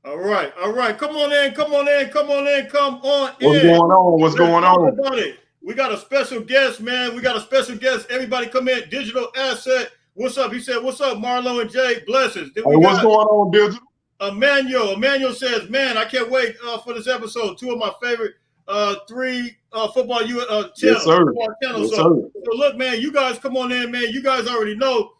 All right, all right. Come on in, come on in, come on in, come on What's in. going on? What's Let's going talk on? about it. We got a special guest, man. We got a special guest. Everybody come in. Digital Asset. What's up? He said, what's up, Marlow and Jay? Blessings. Then Hey, we what's got going on, Digital? Emmanuel. Emmanuel says, man, I can't wait for this episode. Two of my favorite three football Yes, channels. sir. Football channels. Yes, So, sir. so look, man, you guys come on in, man. You guys already know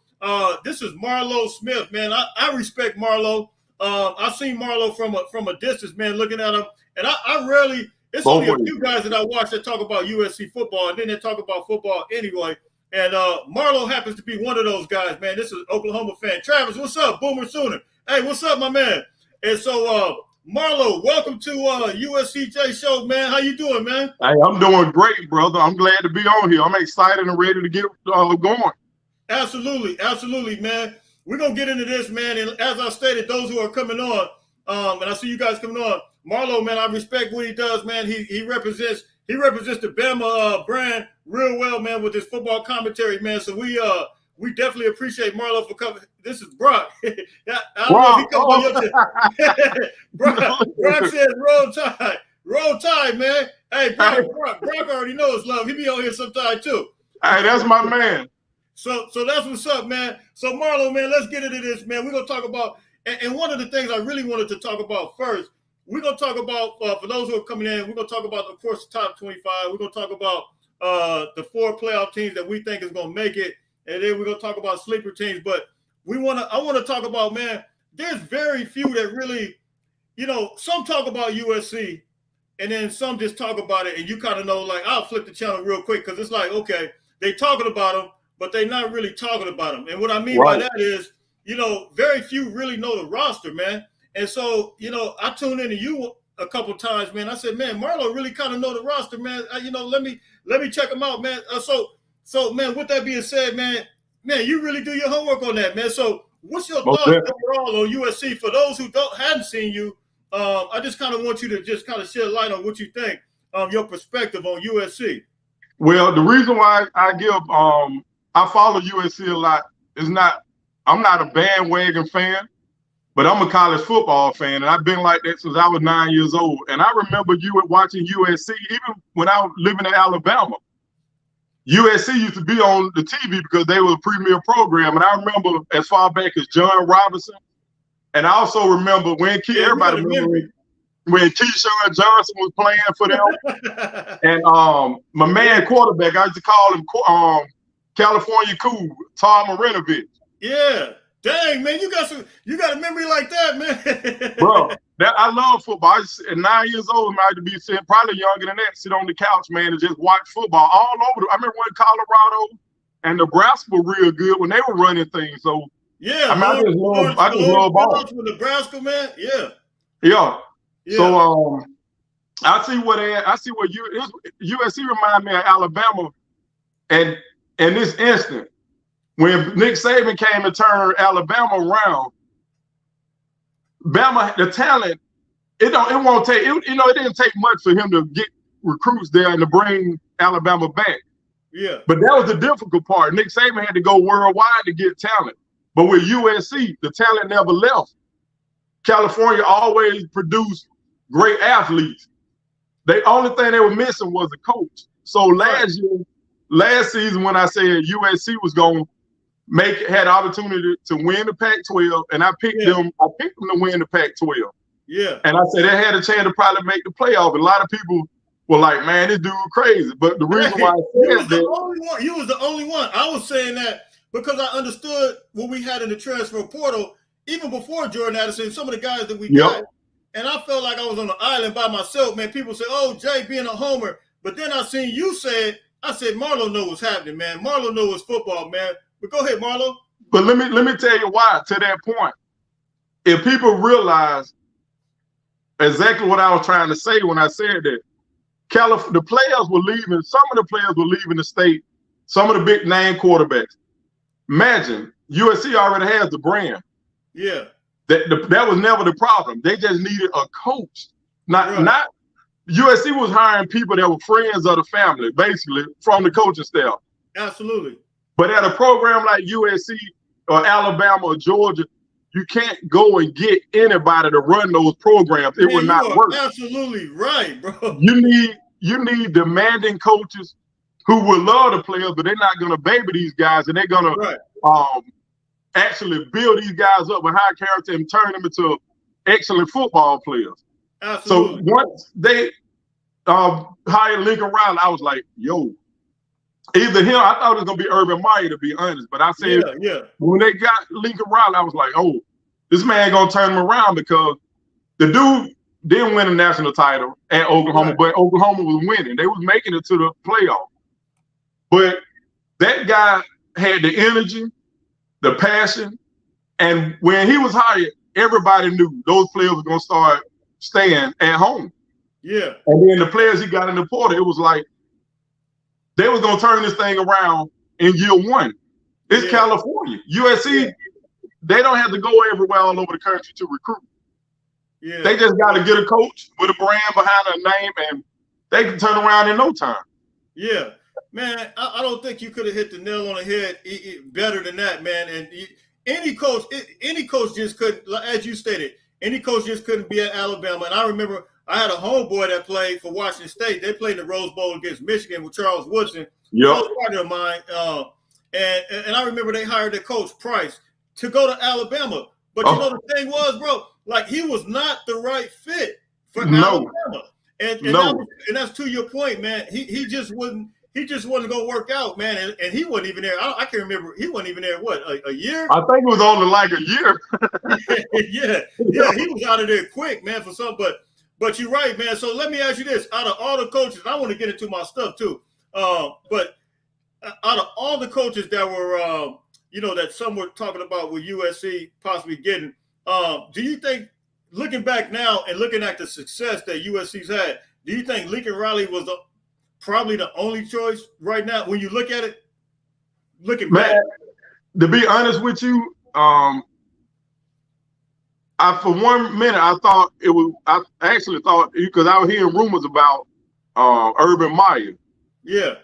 this is Marlow Smith, man. I respect Marlow. I've seen Marlow from a distance, man, looking at him. And I rarely, it's Both only a ways. few guys that I watch that talk about USC football, and then they talk about football anyway. And Marlow happens to be one of those guys, man. This is Oklahoma fan. Travis, what's up? Boomer Sooner. Hey, what's up, my man? And so, Marlow, welcome to USCJ show, man. How you doing, man? Hey, I'm doing great, brother. I'm glad to be on here. I'm excited and ready to get going. Absolutely, absolutely, man. We're gonna get into this, man. And as I stated, those who are coming on, and I see you guys coming on, Marlow, man, I respect what he does, man. He represents the Bama brand real well, man, with his football commentary, man. So we definitely appreciate Marlow for coming. This is Brock. I don't know if he comes on your Brock says roll tide, man. Hey, Brock already knows love. He be on here sometime too. Hey, that's my man. So that's what's up, man. So Marlow, man, let's get into this, man. We're gonna talk about, and one of the things I really wanted to talk about first, we're gonna talk about for those who are coming in, we're gonna talk about, of course, the top 25. We're gonna talk about the 4 playoff teams that we think is gonna make it, and then we're gonna talk about sleeper teams. But I want to talk about, man. There's very few that really, some talk about USC, and then some just talk about it, and you kind of know, like, I'll flip the channel real quick because it's like, okay, they talking about them, but they're not really talking about them. And what I mean by that is, very few really know the roster, man. And so, I tuned into you a couple times, man. I said, man, Marlow really kind of know the roster, man. Let me check them out, man. So, man, with that being said, man, you really do your homework on that, man. So, what's your thoughts overall on USC? For those who hadn't seen you, I just kind of want you to just kind of shed light on what you think, your perspective on USC. Well, the reason why I follow USC a lot is I'm not a bandwagon fan, but I'm a college football fan, and I've been like that since I was 9 years old. And I remember you were watching USC even when I was living in Alabama. USC used to be on the TV because they were a premier program, and I remember as far back as John Robinson, and I also remember when everybody remember when Keyshawn Johnson was playing for them, and my man quarterback, I used to call him California Cool, Tom Marinovich. Yeah, dang, man, you got a memory like that, man. Bro, I love football. At 9 years old, I had to be sitting, probably younger than that, sit on the couch, man, and just watch football all over. I remember when Colorado and Nebraska were real good when they were running things. So yeah, I just love ball. Nebraska, man. Yeah. So I see what USC remind me of Alabama, and in this instant, when Nick Saban came and turned Alabama around, Bama, the talent, it didn't take much for him to get recruits there and to bring Alabama back. Yeah. But that was the difficult part. Nick Saban had to go worldwide to get talent. But with USC, the talent never left. California always produced great athletes. The only thing they were missing was a coach. So last season, when I said USC was going to had opportunity to win the Pac-12, and I picked them to win the Pac-12. Yeah. And I said they had a chance to probably make the playoff. A lot of people were like, man, this dude crazy. But the reason why I said you was the only one. I was saying that because I understood what we had in the transfer portal, even before Jordan Addison, some of the guys that we got. And I felt like I was on an island by myself, man. People say, oh, Jay being a homer. But then I seen you say, I said, Marlow knows what's happening, man. Marlow knows his football, man. But go ahead, Marlow. But let me tell you why, to that point. If people realize exactly what I was trying to say when I said that, the players were leaving, some of the players were leaving the state, some of the big name quarterbacks. Imagine, USC already has the brand. Yeah. That was never the problem. They just needed a coach. Not USC was hiring people that were friends of the family, basically, from the coaching staff. Absolutely. But at a program like USC or Alabama or Georgia, you can't go and get anybody to run those programs. It will not work. Absolutely right, bro. You need demanding coaches who will love the players, but they're not going to baby these guys, and they're going to actually build these guys up with high character and turn them into excellent football players. Absolutely. So once they hired Lincoln Riley, I was like, yo, either him, I thought it was going to be Urban Meyer, to be honest, but I said, when they got Lincoln Riley, I was like, oh, this man going to turn him around, because the dude didn't win a national title at Oklahoma, but Oklahoma was winning. They was making it to the playoff. But that guy had the energy, the passion, and when he was hired, everybody knew those players were going to start staying at home. Yeah. And then the players he got in the portal, it was like they was going to turn this thing around in year one. It's California. USC, they don't have to go everywhere all over the country to recruit. Yeah. They just got to get a coach with a brand behind a name, and they can turn around in no time. Yeah. Man, I don't think you could have hit the nail on the head better than that, man. And any coach just couldn't, as you stated, any coach just couldn't be at Alabama. And I remember I had a homeboy that played for Washington State. They played in the Rose Bowl against Michigan with Charles Woodson. Yep. Close partner of mine. And I remember they hired their coach, Price, to go to Alabama. But you know the thing was, bro, like he was not the right fit for Alabama. And that's to your point, man. He just wasn't going to work out, man. And he wasn't even there. I can't remember. He wasn't even there. What, a year? I think it was only like a year. yeah. He was out of there quick, man. For some, but you're right, man. So let me ask you this: out of all the coaches, and I want to get into my stuff too. But out of all the coaches that were, that some were talking about with USC possibly getting, do you think, looking back now and looking at the success that USC's had, do you think Lincoln Riley was probably the only choice right now when you look at it? Looking back, to be honest with you, for 1 minute I thought it was. I actually thought, because I was hearing rumors about Urban Meyer. Yeah.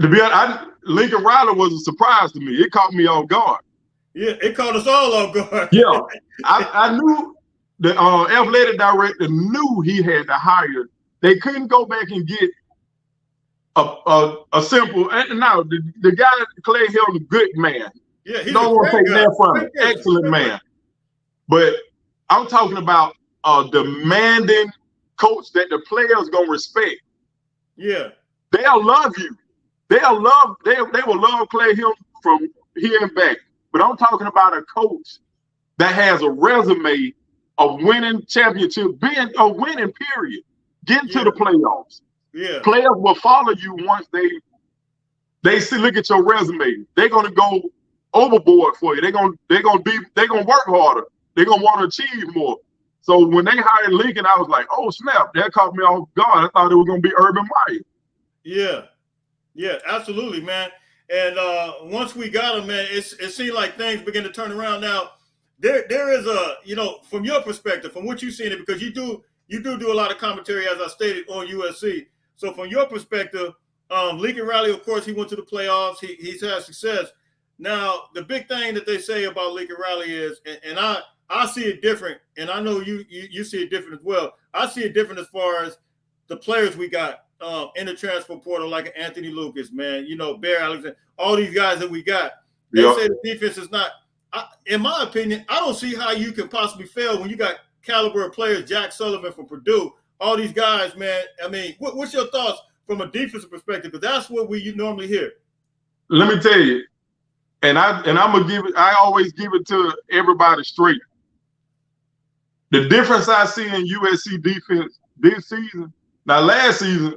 To be honest, Lincoln Riley was a surprise to me. It caught me off guard. Yeah, it caught us all off guard. Yeah, I knew the athletic director knew he had to hire. They couldn't go back and get a simple. And now the guy Clay Hill, a good man. Yeah, he's don't want to take that from him. Excellent man. But I'm talking about a demanding coach that the players gonna respect. Yeah, they'll love you. They will love Clay Hill from here and back. But I'm talking about a coach that has a resume of winning championship, being a winning period, getting to the playoffs. Yeah, players will follow you once they see, look at your resume. They're gonna go overboard for you. They're gonna work harder. They're gonna want to achieve more. So when they hired Lincoln, I was like, oh snap, that caught me off guard. I thought it was gonna be Urban Meyer. Yeah, absolutely, man. And once we got him, man, it seemed like things began to turn around. Now, there is a, from your perspective, from what you've seen it, because you do a lot of commentary, as I stated, on USC. So from your perspective, Lincoln Riley, of course, he went to the playoffs. He's had success. Now, the big thing that they say about Lincoln Riley is, and I see it different, and I know you see it different as well. I see it different as far as the players we got in the transfer portal, like Anthony Lucas, man, Bear Alexander, all these guys that we got. They say the defense is not, in my opinion, I don't see how you can possibly fail when you got caliber of players, Jack Sullivan from Purdue, all these guys, man. I mean, what's your thoughts from a defensive perspective? Because that's what you normally hear. Let me tell you, and I'm gonna give it. I always give it to everybody straight. The difference I see in USC defense this season. Now, last season,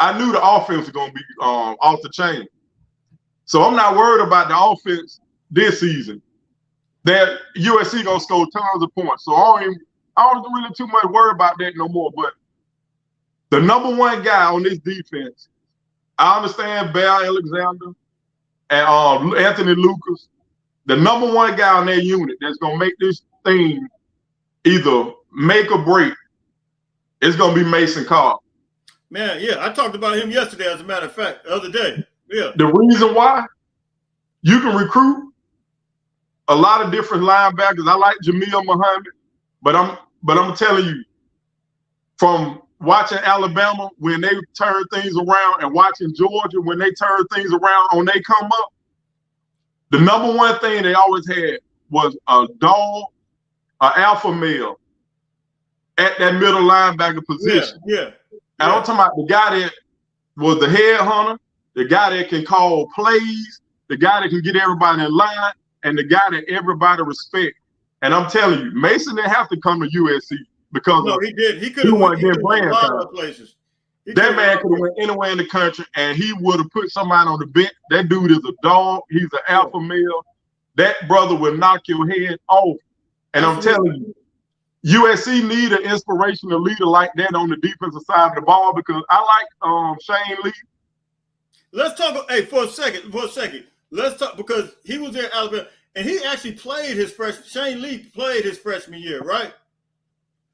I knew the offense was gonna be off the chain, so I'm not worried about the offense this season. That USC gonna score tons of points, so I don't really too much worry about that no more. But the number one guy on this defense, I understand Bear Alexander and Anthony Lucas. The number one guy on that unit that's gonna make this thing either make or break, it's gonna be Mason Cobb. Man, yeah, I talked about him yesterday, as a matter of fact, the other day. Yeah. The reason why you can recruit a lot of different linebackers. I like Jamil Muhammad, but I'm telling you, from watching Alabama when they turn things around and watching Georgia when they turn things around on they come up, the number one thing they always had was a dog, an alpha male at that middle linebacker position. Yeah. And I'm talking about the guy that was the head hunter, the guy that can call plays, the guy that can get everybody in line, and the guy that everybody respect. And I'm telling you, Mason didn't have to come to USC because he did. He could have went a lot of places. That man could have went anywhere in the country, and he would have put somebody on the bench. That dude is a dog. He's an alpha male. That brother will knock your head off. And I'm telling you, USC need an inspirational leader like that on the defensive side of the ball because I like Shane Lee. Let's talk. Hey, for a second. Let's talk because he was there at Alabama, and he actually played his freshman. Shane Lee played his freshman year, right?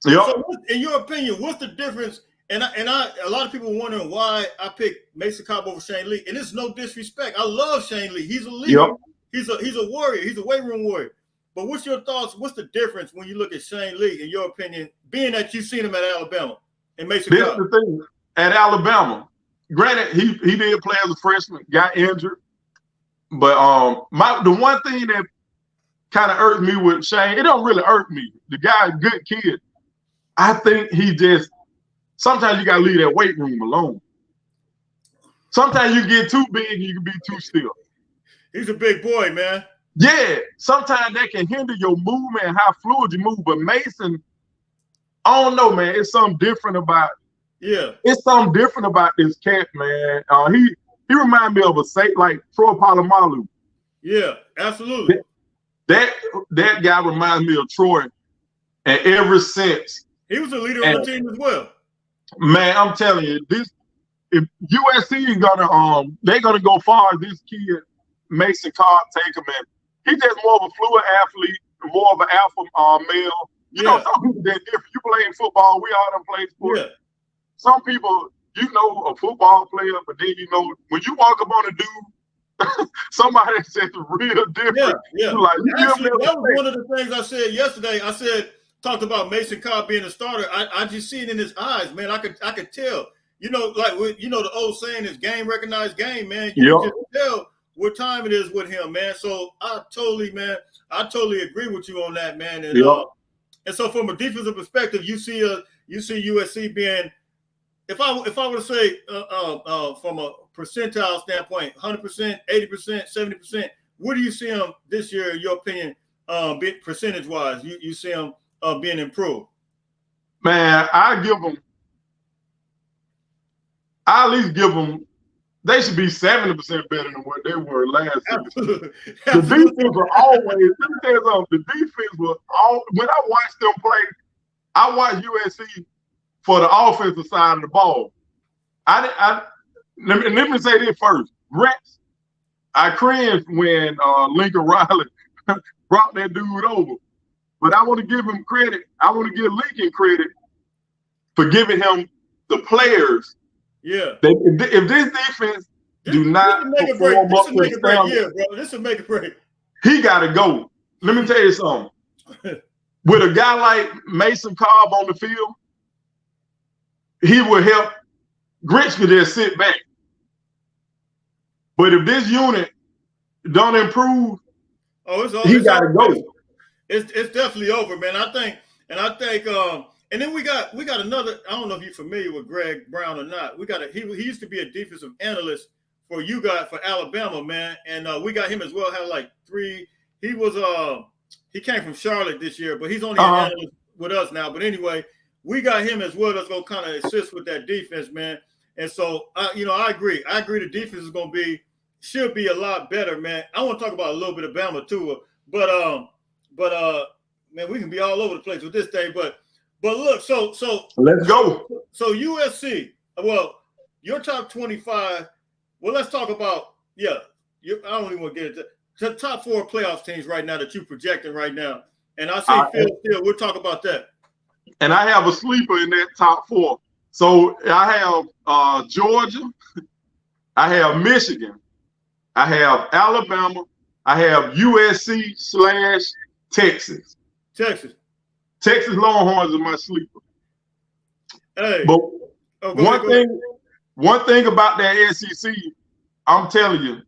Yep. So, in your opinion, what's the difference? And a lot of people wondering why I picked Mason Cobb over Shane Lee, and it's no disrespect. I love Shane Lee. He's a leader. Yep. He's a warrior. He's a weight room warrior. But what's your thoughts? What's the difference when you look at Shane Lee, in your opinion, being that you've seen him at Alabama and Mason Cobb? This is the thing. At Alabama, granted, he did play as a freshman, got injured. But the one thing that kind of irked me with Shane, it don't really irk me. The guy's a good kid. I think sometimes you got to leave that weight room alone. Sometimes you get too big and you can be too still. He's a big boy, man. Yeah, sometimes that can hinder your movement and how fluid you move. But Mason, I don't know, man. It's something different about. Yeah. It's something different about this cat, man. He reminds me of like Troy Polamalu. Yeah, absolutely. That guy reminds me of Troy, and ever since he was a leader on the team as well. Man, I'm telling you, if USC is they're gonna go far as this kid Mason Cobb take him in. He's just more of a fluid athlete, more of an alpha male. You know, some people that if you playing football, we all done played sports. Yeah. Some people, you know, a football player, but then you know when you walk up on a dude, somebody says real different. Yeah. Like, actually, that was one of the things I said yesterday. Talked about Mason Cobb being a starter. I just see it in his eyes, man. I could tell. You know, like you know the old saying is game recognized game, man. You can just tell what time it is with him, man. So I totally agree with you on that, man. And and so from a defensive perspective, you see USC being, if I were to say from a percentile standpoint, 100%, 80%, 70%, where do you see him this year, in your opinion, percentage wise? You see him being improved? Man, I at least give them. They should be 70% better than what they were last season. The defense was always. Let me tell you something. The defense was all. When I watched them play, I watched USC for the offensive side of the ball. Let me say this first. Rex, I cringed when Lincoln Riley brought that dude over. But I want to give him credit. I want to give Lincoln credit for giving him the players. Yeah. If this defense do not perform up to standard, this will make a break. He got to go. Let me tell you something. With a guy like Mason Cobb on the field, he will help. Grinch could just sit back. But if this unit don't improve, he got to go. It's definitely over, man. I think, and then we got another. I don't know if you're familiar with Greg Brown or not. He used to be a defensive analyst for you guys for Alabama, man, and we got him as well. Had like 3. He came from Charlotte this year, but he's only an analyst with us now. But anyway, we got him as well. That's gonna kind of assist with that defense, man. And so, I agree. I agree. The defense is should be a lot better, man. I want to talk about a little bit of Bama too, but man, we can be all over the place with this thing. But look, so let's go. So USC, well, your top 25. Well, let's talk about I don't even want to get into the top 4 playoffs teams right now that you're projecting right now. And I say Phil Steele. We'll talk about that. And I have a sleeper in that top 4. So I have Georgia, I have Michigan, I have Alabama, I have USC/Texas. Texas. Texas Longhorns are my sleeper. Hey. But Oh, one thing about that SEC, I'm telling you,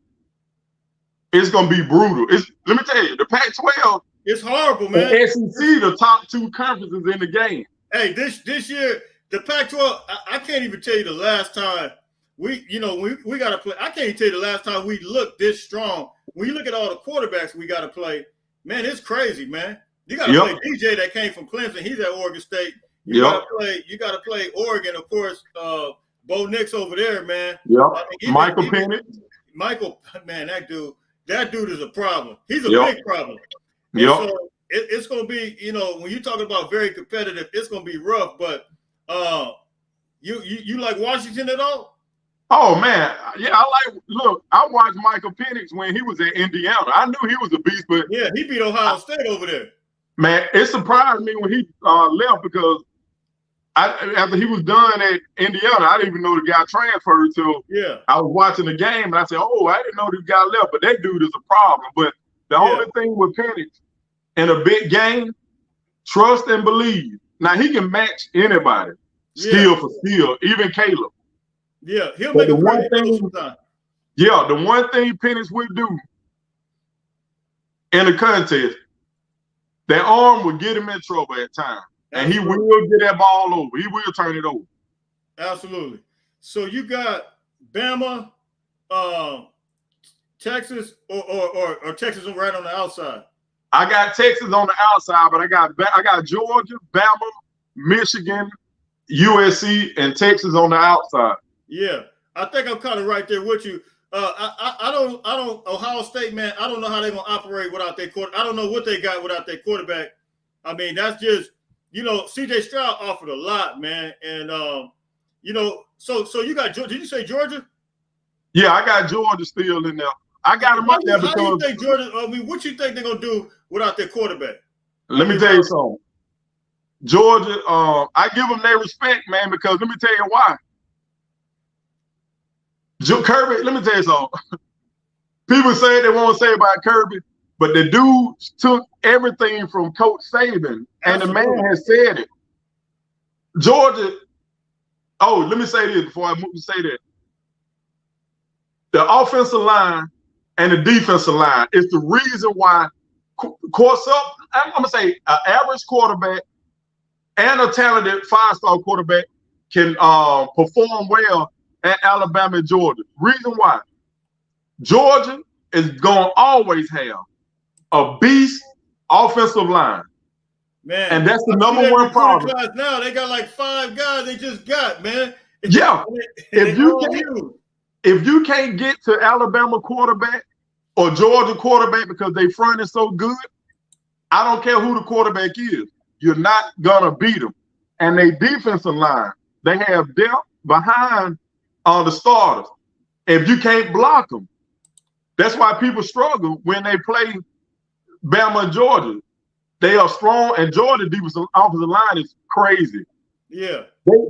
it's gonna be brutal. Let me tell you, the Pac-12, it's horrible, man. The SEC, the top two conferences in the game. Hey, this year, the Pac-12, I can't even tell you the last time we got to play. I can't even tell you the last time we looked this strong. When you look at all the quarterbacks we got to play, man, it's crazy, man. You got to play DJ that came from Clemson. He's at Oregon State. You got to play Oregon, of course. Bo Nix over there, man. Yep. I mean, Michael Penix. Michael, man, that dude is a problem. He's a big problem. Yep. So it's going to be, when you talk about very competitive, it's going to be rough. But you like Washington at all? Oh man, yeah, I watched Michael Penix when he was at Indiana. I knew he was a beast, but yeah, he beat Ohio State over there. Man, it surprised me when he left because after he was done at Indiana, I didn't even know the guy transferred until I was watching the game and I said, "Oh, I didn't know this guy left." But that dude is a problem. But the only thing with Penix in a big game, trust and believe. Now he can match anybody, steal for steal, even Caleb. Yeah, he'll make a one thing. Yeah, the one thing Penix will do in a contest, that arm will get him in trouble at times. And he will get that ball over. He will turn it over. Absolutely. So you got Bama, Texas, or Texas right on the outside? I got Texas on the outside, but I got Georgia, Bama, Michigan, USC, and Texas on the outside. Yeah, I think I'm kind of right there with you. I don't Ohio State, man. I don't know how they're gonna operate without their quarterback. I don't know what they got without their quarterback. I mean, that's just CJ Stroud offered a lot, man, and so you got Georgia. Did you say Georgia? Yeah, I got Georgia still in there. I got them up there because. How do you think Georgia? I mean, what you think they're gonna do without their quarterback? Let me tell you something. Georgia, I give them their respect, man, because let me tell you why. Kirby, let me tell you something. People say they want to say about Kirby, but the dude took everything from Coach Saban, and the man has said it. Georgia, let me say this before I move to say that. The offensive line and the defensive line is the reason why, I'm going to say an average quarterback and a talented five-star quarterback can perform well at Alabama and Georgia. Reason why, Georgia is going to always have a beast offensive line. Man, and that's the number one problem. Now they got like 5 guys they just got, man. Yeah. If you can't get to Alabama quarterback or Georgia quarterback because they front is so good, I don't care who the quarterback is. You're not going to beat them. And they defensive line, they have depth behind the starters. If you can't block them, that's why people struggle when they play Bama and Georgia. They are strong, and Georgia defensive offensive line is crazy. Yeah,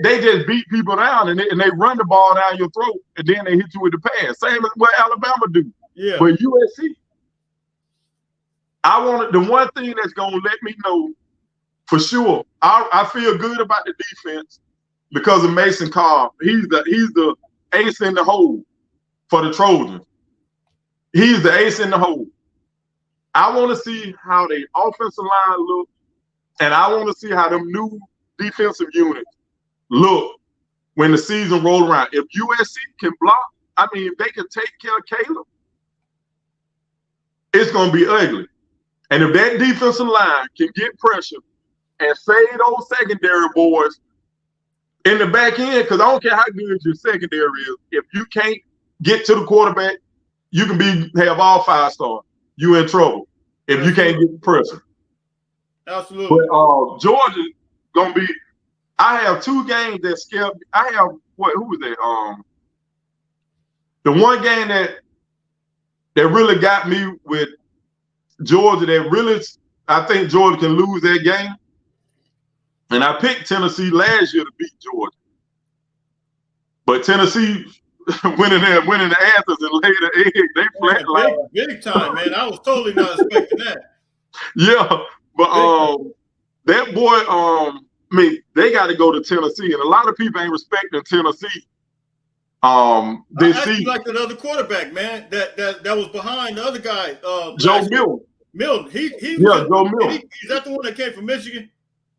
they just beat people down and they run the ball down your throat, and then they hit you with the pass. Same as what Alabama do. Yeah, but USC, the one thing that's gonna let me know for sure. I feel good about the defense because of Mason Cobb. He's the ace in the hole for the Trojans. He's the ace in the hole. I want to see how the offensive line look, and I want to see how them new defensive units look when the season roll around. If USC can block, if they can take care of Caleb, it's going to be ugly. And if that defensive line can get pressure and save those secondary boys in the back end, because I don't care how good your secondary is, if you can't get to the quarterback, you can have all 5 stars. You in trouble if you can't get the pressure. Absolutely. But Georgia gonna be. I have 2 games that scare me. I have who was that? The one game that really got me with Georgia, that really I think Georgia can lose that game. And I picked Tennessee last year to beat Georgia, but Tennessee winning the Anthers and laid the egg. They flatlined. Big time, man. I was totally not expecting that. Yeah, but that boy, I mean, they got to go to Tennessee, and a lot of people ain't respecting Tennessee. This I actually season, like that other quarterback, man. That was behind the other guy, Joe Milton. Milton. Joe Milton. Is that the one that came from Michigan?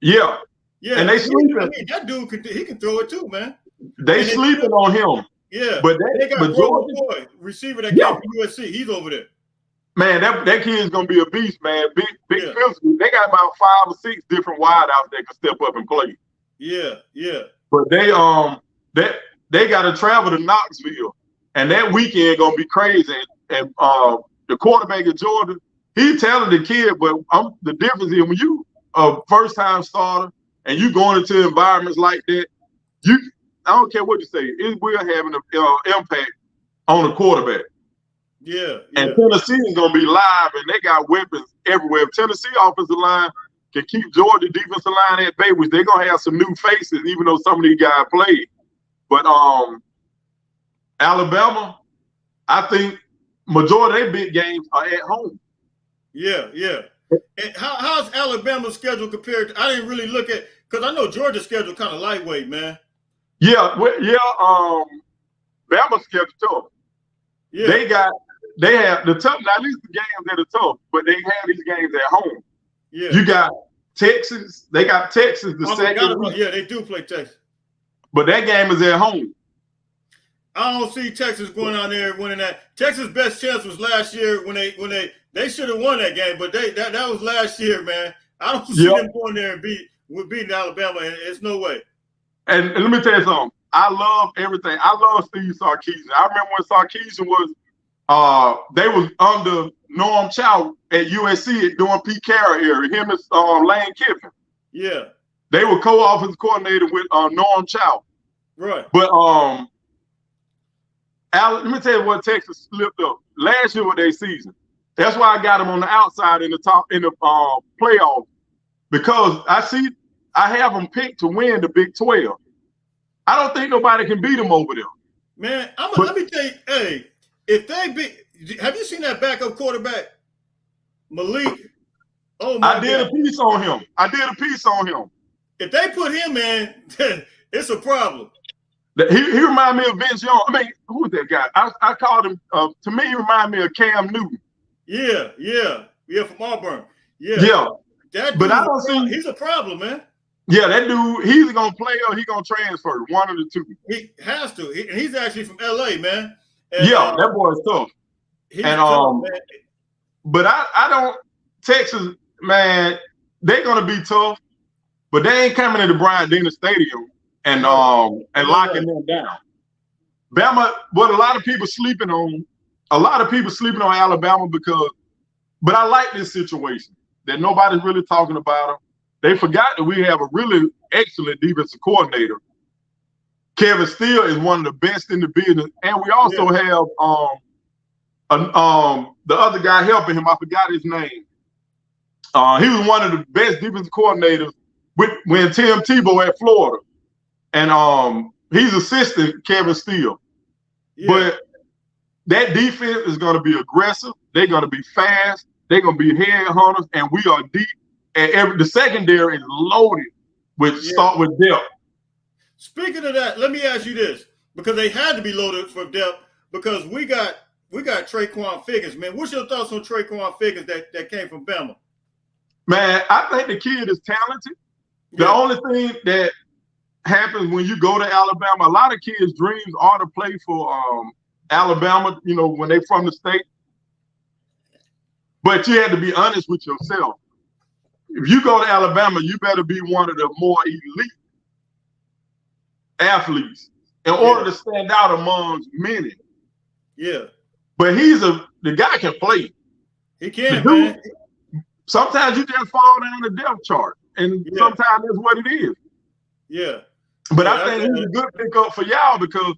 Yeah. Yeah. And they sleeping. I mean, that dude he can throw it too, man. They sleeping on him. Yeah. But they got Georgia boy receiver that came from USC. He's over there. Man, that kid's gonna be a beast, man. Big physical. They got about 5 or 6 different wideouts that can step up and play. Yeah. But they got to travel to Knoxville, and that weekend gonna be crazy. And the quarterback of Georgia, he talented kid, but the difference is when you a first time starter and you going into environments like that, I don't care what you say, it will have an impact on the quarterback. Yeah. And Tennessee is gonna be live, and they got weapons everywhere. If Tennessee offensive line can keep Georgia defensive line at bay, which they're gonna have some new faces, even though some of these guys played. But Alabama, I think majority of their big games are at home. Yeah. And how's Alabama's schedule compared to? I didn't really look at, because I know Georgia's schedule kind of lightweight, man. Bama's schedule tough. Yeah. They have the tough. Now these games that are tough, but they have these games at home. Yeah. You got Texas. They got Texas the second week. Yeah, they do play Texas. But that game is at home. I don't see Texas going out there and winning that. Texas' best chance was last year when they should have won that game, but that was last year, man. I don't see them going there and beating Alabama, and it's no way. And let me tell you something. I love everything. I love Steve Sarkisian. I remember when Sarkisian was they was under Norm Chow at USC doing Pete Carroll era. Him and Lane Kiffin. Yeah. They were co-offensive coordinator with Norm Chow. Right. But let me tell you what Texas slipped up last year with their season. That's why I got them on the outside in the playoff, because I have them picked to win the Big 12. I don't think nobody can beat them over there. Man, let me tell you, hey, if they have you seen that backup quarterback, Malik? Oh my God. I did a piece on him. If they put him in, it's a problem. He reminded me of Vince Young. I mean, who is that guy? I called him, to me, he reminded me of Cam Newton. Yeah, from Auburn. Yeah. But I don't see. He's a problem, man. Yeah, that dude, he's either going to play or he's going to transfer, one of the two. He has to. He's actually from L.A., man. And, that boy's tough. Tough, man. But I don't, Texas, man, they're going to be tough, but they ain't coming into Bryant-Denny Stadium and locking them down. Bama, what a lot of people sleeping on Alabama but I like this situation that nobody's really talking about them. They forgot that we have a really excellent defensive coordinator. Kevin Steele is one of the best in the business, and we also have the other guy helping him. I forgot his name. He was one of the best defensive coordinators when Tim Tebow at Florida, and he's assistant Kevin Steele. Yeah. But that defense is going to be aggressive. They're going to be fast. They're going to be head hunters, and we are deep. And the secondary is loaded start with depth. Speaking of that, let me ask you this, because they had to be loaded for depth, because we got Traquan Figgins, man. What's your thoughts on Traquan Figgins that came from Bama? Man, I think the kid is talented. The only thing that happens when you go to Alabama, a lot of kids' dreams are to play for Alabama, when they from the state. But you have to be honest with yourself. If you go to Alabama, you better be one of the more elite athletes in order to stand out amongst many. Yeah. But the guy can play. He can, man. Sometimes you just fall down the depth chart, and sometimes that's what it is. Yeah. But I think he's a good pickup for y'all because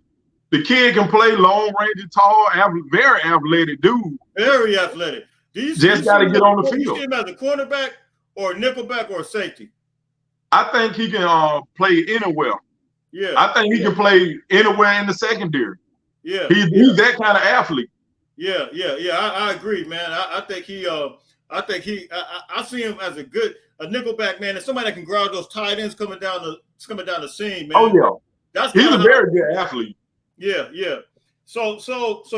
the kid can play long range, tall, very athletic dude. Very athletic. Just got to get on the field. You see him as a cornerback or a nickelback or a safety? I think he can play anywhere. Yeah. I think he can play anywhere in the secondary. Yeah, He's that kind of athlete. Yeah. I agree, man. I think I see him as a nickelback, man, and somebody that can grab those tight ends coming down the seam, man. Oh yeah, That's he's kind a of very good athlete. Yeah. So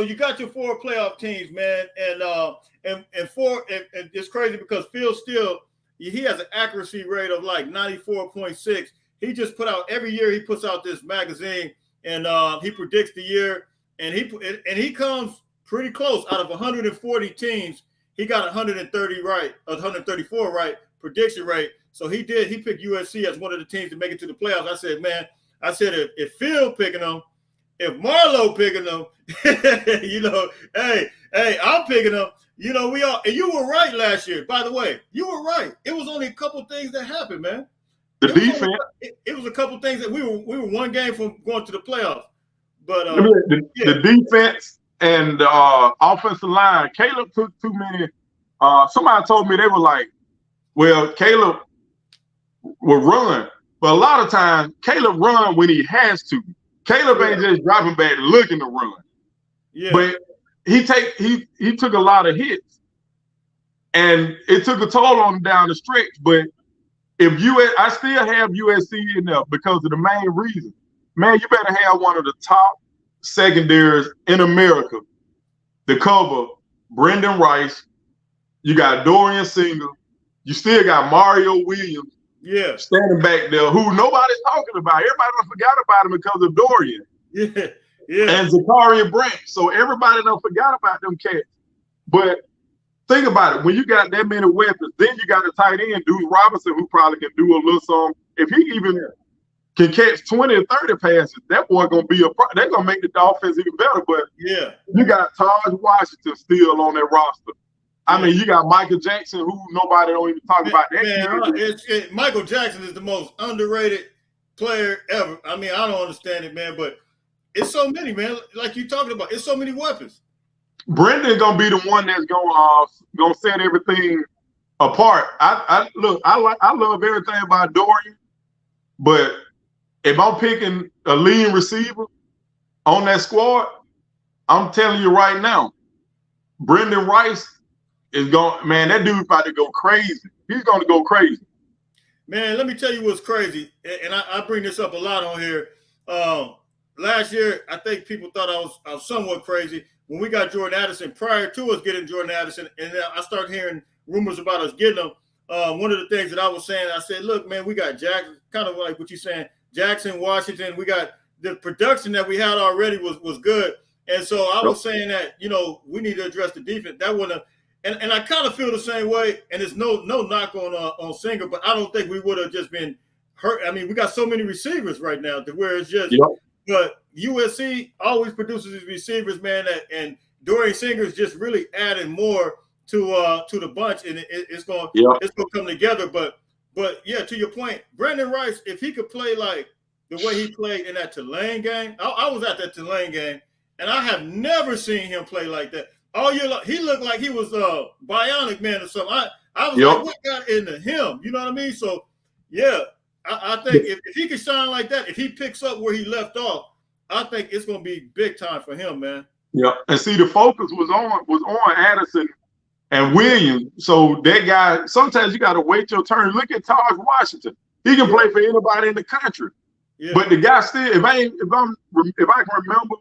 you got your 4 playoff teams, man, and 4. And it's crazy because Phil Steele, he has an accuracy rate of like 94.6. He just every year he puts out this magazine, and he predicts the year, and he comes pretty close. Out of 140 teams, he got 130 right, 134 right prediction rate. So he picked USC as one of the teams to make it to the playoffs. I said, man, if Phil picking them, if Marlow picking them, hey, I'm picking them. We all, and you were right last year. By the way, you were right. It was only a couple things that happened, man. The defense. It was a couple things that we were one game from going to the playoffs. But the defense and offensive line, Caleb took too many. Somebody told me they were like, well, Caleb will run, but a lot of times Caleb run when he has to. Caleb ain't just dropping back looking to run. Yeah. But he took a lot of hits, and it took a toll on him down the stretch. But I still have USC in there because of the main reason. Man, you better have one of the top secondaries in America to cover Brendan Rice. You got Dorian Singer. You still got Mario Williams. Yeah. Standing back there, who nobody's talking about. Everybody done forgot about him because of Dorian. Yeah. And Zachariah Branch. So everybody done forgot about them cats. But think about it. When you got that many weapons, then you got a tight end, Deuce Robinson, who probably can do a little something. If he even can catch 20 or 30 passes, that boy gonna be they're gonna make the offense even better. But you got Taj Washington still on that roster. I mean, you got Michael Jackson, who nobody don't even talk about. That Michael Jackson is the most underrated player ever. I mean, I don't understand it, man, but it's so many, man. Like you talking about, it's so many weapons. Brendan gonna be the one that's gonna set everything apart. I love everything about Dorian, but if I'm picking a leading receiver on that squad, I'm telling you right now, Brendan Rice is going. Man, that dude's about to go crazy. He's going to go crazy. Man, let me tell you what's crazy, and I bring this up a lot on here. Last year, I think people thought I was somewhat crazy when we got Jordan Addison. Prior to us getting Jordan Addison, and then I started hearing rumors about us getting him. One of the things that I was saying, I said, look, man, we got Jackson, kind of like what you're saying, Jackson, Washington. We got the production that we had already was good. And so I was saying that, we need to address the defense. That wouldn't have, and I kind of feel the same way. And it's no knock on Singer, but I don't think we would have just been hurt. I mean, we got so many receivers right now to where it's just, but USC always produces these receivers, man, and Dorian Singer is just really adding more to the bunch, and it's going to come together. But yeah, to your point, Brendan Rice, if he could play like the way he played in that Tulane game, I was at that Tulane game, and I have never seen him play like that. All year long, he looked like he was a bionic man or something. I was like, what got into him? You know what I mean? So, yeah, I think if he can shine like that, if he picks up where he left off, I think it's going to be big time for him, man. Yeah, and see, the focus was on Addison and Williams. So that guy, sometimes you got to wait your turn. Look at Taj Washington. He can play for anybody in the country. Yeah. But the guy still, if I can remember,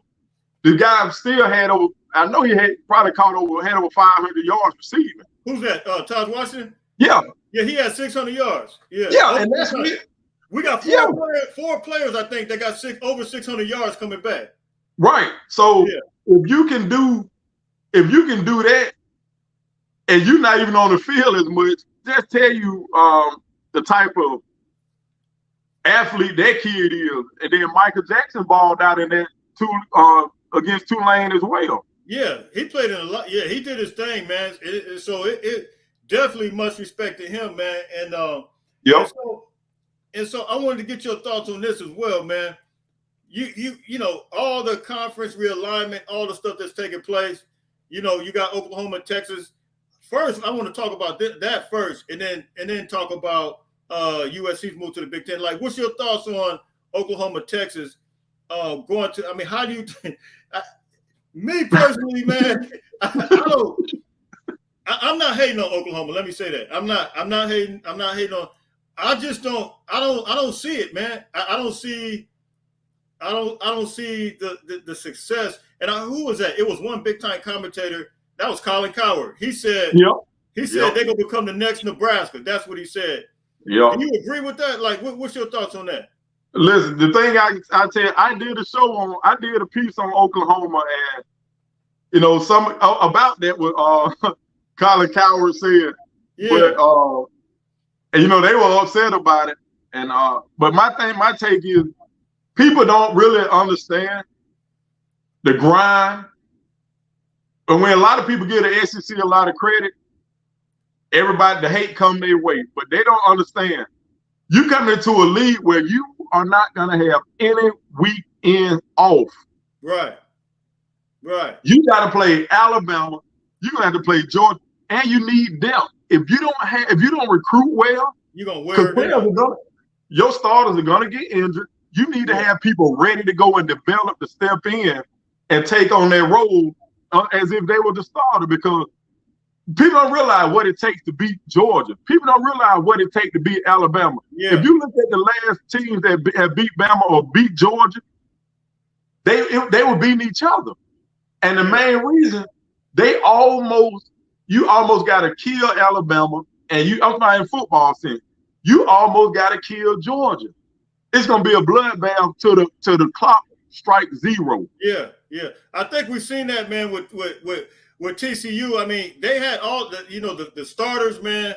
the guy still had over. I know he had probably had over 500 yards receiving. Who's that? Taj Washington? Yeah. Yeah, he had 600 yards. Yeah. Yeah, and that's we got four players, I think, that got over 600 yards coming back. Right. So if you can do that, and you're not even on the field as much, just tell you the type of athlete that kid is. And then Michael Jackson balled out in that against Tulane as well. Yeah, he played in a lot. Yeah, he did his thing, man. So it definitely much respect to him, man. And and so I wanted to get your thoughts on this as well, man. You know, all the conference realignment, all the stuff that's taking place. You know, you got Oklahoma, Texas. First, I want to talk about that first, and then talk about USC's move to the Big Ten. Like, what's your thoughts on Oklahoma, Texas? going to? I mean, how do you? Me personally, man, I don't. I'm not hating on Oklahoma. Let me say that. I'm not hating. I'm not hating on. I just don't. I don't see it, man. I don't see. I don't see the success. And who was that? It was one big time commentator. That was Colin Cowherd. He said. Yep. He said they're gonna become the next Nebraska. That's what he said. Yeah. Do you agree with that? Like, what's your thoughts on that? Listen, the thing I tell you, I did a piece on Oklahoma, and you know some about that what Colin Cowherd said. Yeah. But and you know they were upset about it, and but my take is people don't really understand the grind, and when a lot of people give the SEC a lot of credit, everybody the hate come their way, but they don't understand. You come into a league where you are not going to have any weekend off. Right. You got to play Alabama. You're going to have to play Georgia, and you need depth. If you don't recruit well, you're going to wear it down. Your starters are going to get injured. You need to have people ready to go and develop to step in and take on their role as if they were the starter, because people don't realize what it takes to beat Georgia. People don't realize what it takes to beat Alabama. Yeah. If you look at the last teams that have beat Bama or beat Georgia, they were beating each other. And the main reason, you almost got to kill Alabama, and I'm talking in football sense, you almost got to kill Georgia. It's going to be a bloodbath to the clock strike zero. Yeah. I think we've seen that, man, with TCU. I mean, they had all the starters, man.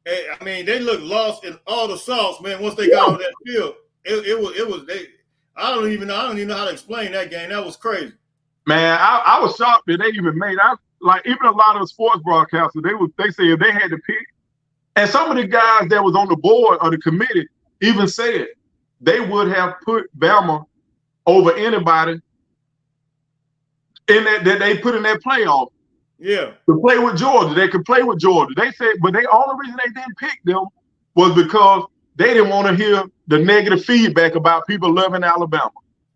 I mean, they looked lost in all the sauce, man. Once they got on that field, it was they. I don't even know how to explain that game. That was crazy. Man, I was shocked that they even made. Even a lot of the sports broadcasters, they say if they had to pick, and some of the guys that was on the board or the committee even said they would have put Bama over anybody in that they put in that playoff. Yeah. To play with Georgia. They could play with Georgia. They said, but the only reason they didn't pick them was because they didn't want to hear the negative feedback about people loving Alabama.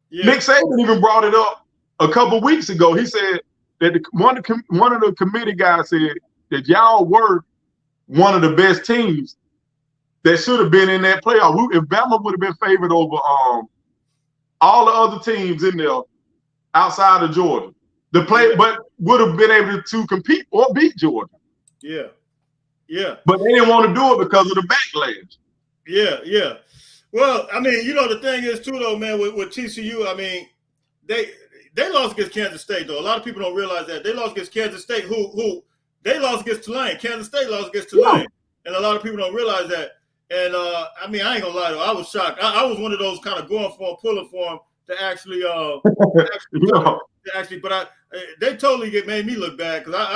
Yeah. Nick Saban even brought it up a couple weeks ago. He said that one of the committee guys said that y'all were one of the best teams that should have been in that playoff. If Bama would have been favored over all the other teams in there outside of Georgia, but would have been able to compete or beat Georgia. Yeah. But they didn't want to do it because of the backlash. Yeah. Well, I mean, the thing is too, though, man, with TCU, I mean, they lost against Kansas State, though. A lot of people don't realize that. They lost against Kansas State, who they lost against Tulane. Kansas State lost against Tulane. Yeah. And a lot of people don't realize that. And, I mean, I ain't going to lie, though. I was shocked. I was one of those kind of going for him, pulling for him to actually but they totally made me look bad, because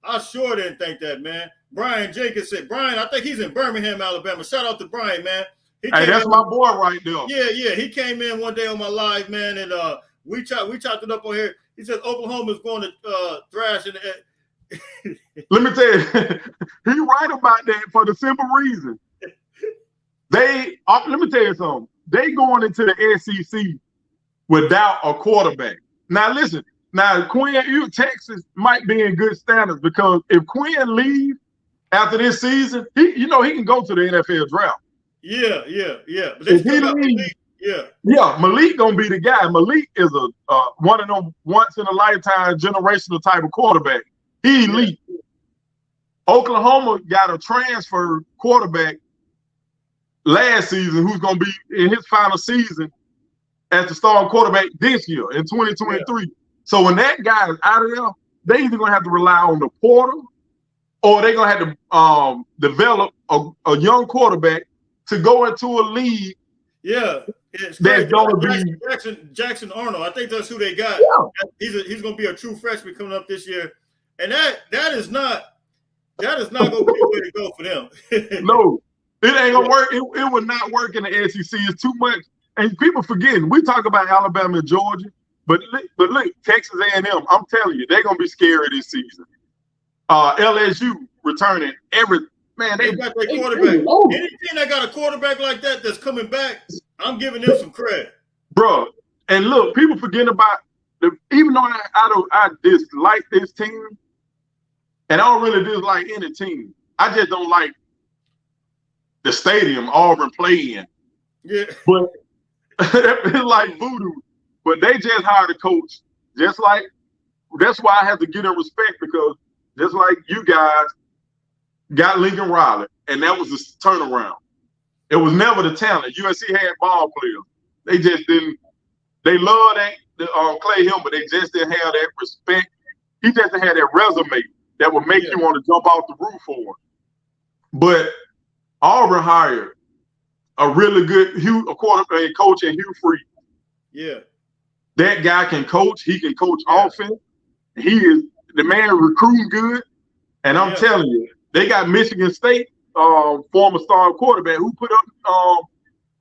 I sure didn't think that, man. Brian Jenkins said, Brian, I think he's in Birmingham, Alabama. Shout out to Brian, man. Hey, that's my boy right there. Yeah. He came in one day on my live, man, and we chopped it up on here. He said Oklahoma's going to thrash. Let me tell you, he's right about that for the simple reason. Let me tell you something. They going into the SEC without a quarterback. Now listen, Quinn, Texas might be in good standards, because if Quinn leaves after this season, he can go to the NFL draft. Yeah. But if he leaves, Malik gonna be the guy. Malik is a one of them once in a lifetime generational type of quarterback. He elite. Oklahoma got a transfer quarterback last season who's gonna be in his final season as the starting quarterback this year in 2023. Yeah. So when that guy is out of there, they either gonna have to rely on the portal, or they're gonna have to develop a young quarterback to go into a league. Yeah, that's gonna be Jackson Arnold. I think that's who they got. Yeah. He's gonna be a true freshman coming up this year, and that is not gonna be the way to go for them. No, it ain't gonna work. It would not work in the SEC. It's too much. And people forgetting, we talk about Alabama and Georgia, but look, Texas A&M, I'm telling you, they're going to be scary this season. LSU returning they got their quarterback. Any team that got a quarterback like that that's coming back, I'm giving them some credit. Bro, And look, people forget about even though I dislike this team, and I don't really dislike any team. I just don't like the stadium Auburn play in. Yeah. But it's like voodoo. But they just hired a coach. Just like that's why I have to give them respect, because just like you guys got Lincoln Riley, and that was the turnaround. It was never the talent. USC had ball players. They just didn't. They loved that Clay Hill, but they just didn't have that respect. He just didn't have that resume that would make you want to jump off the roof for him. But Auburn hired a really good quarterback coach in Hugh Freeze. Yeah. That guy can coach. He can coach offense. He is the man recruiting good. And I'm telling you, they got Michigan State former star quarterback who put up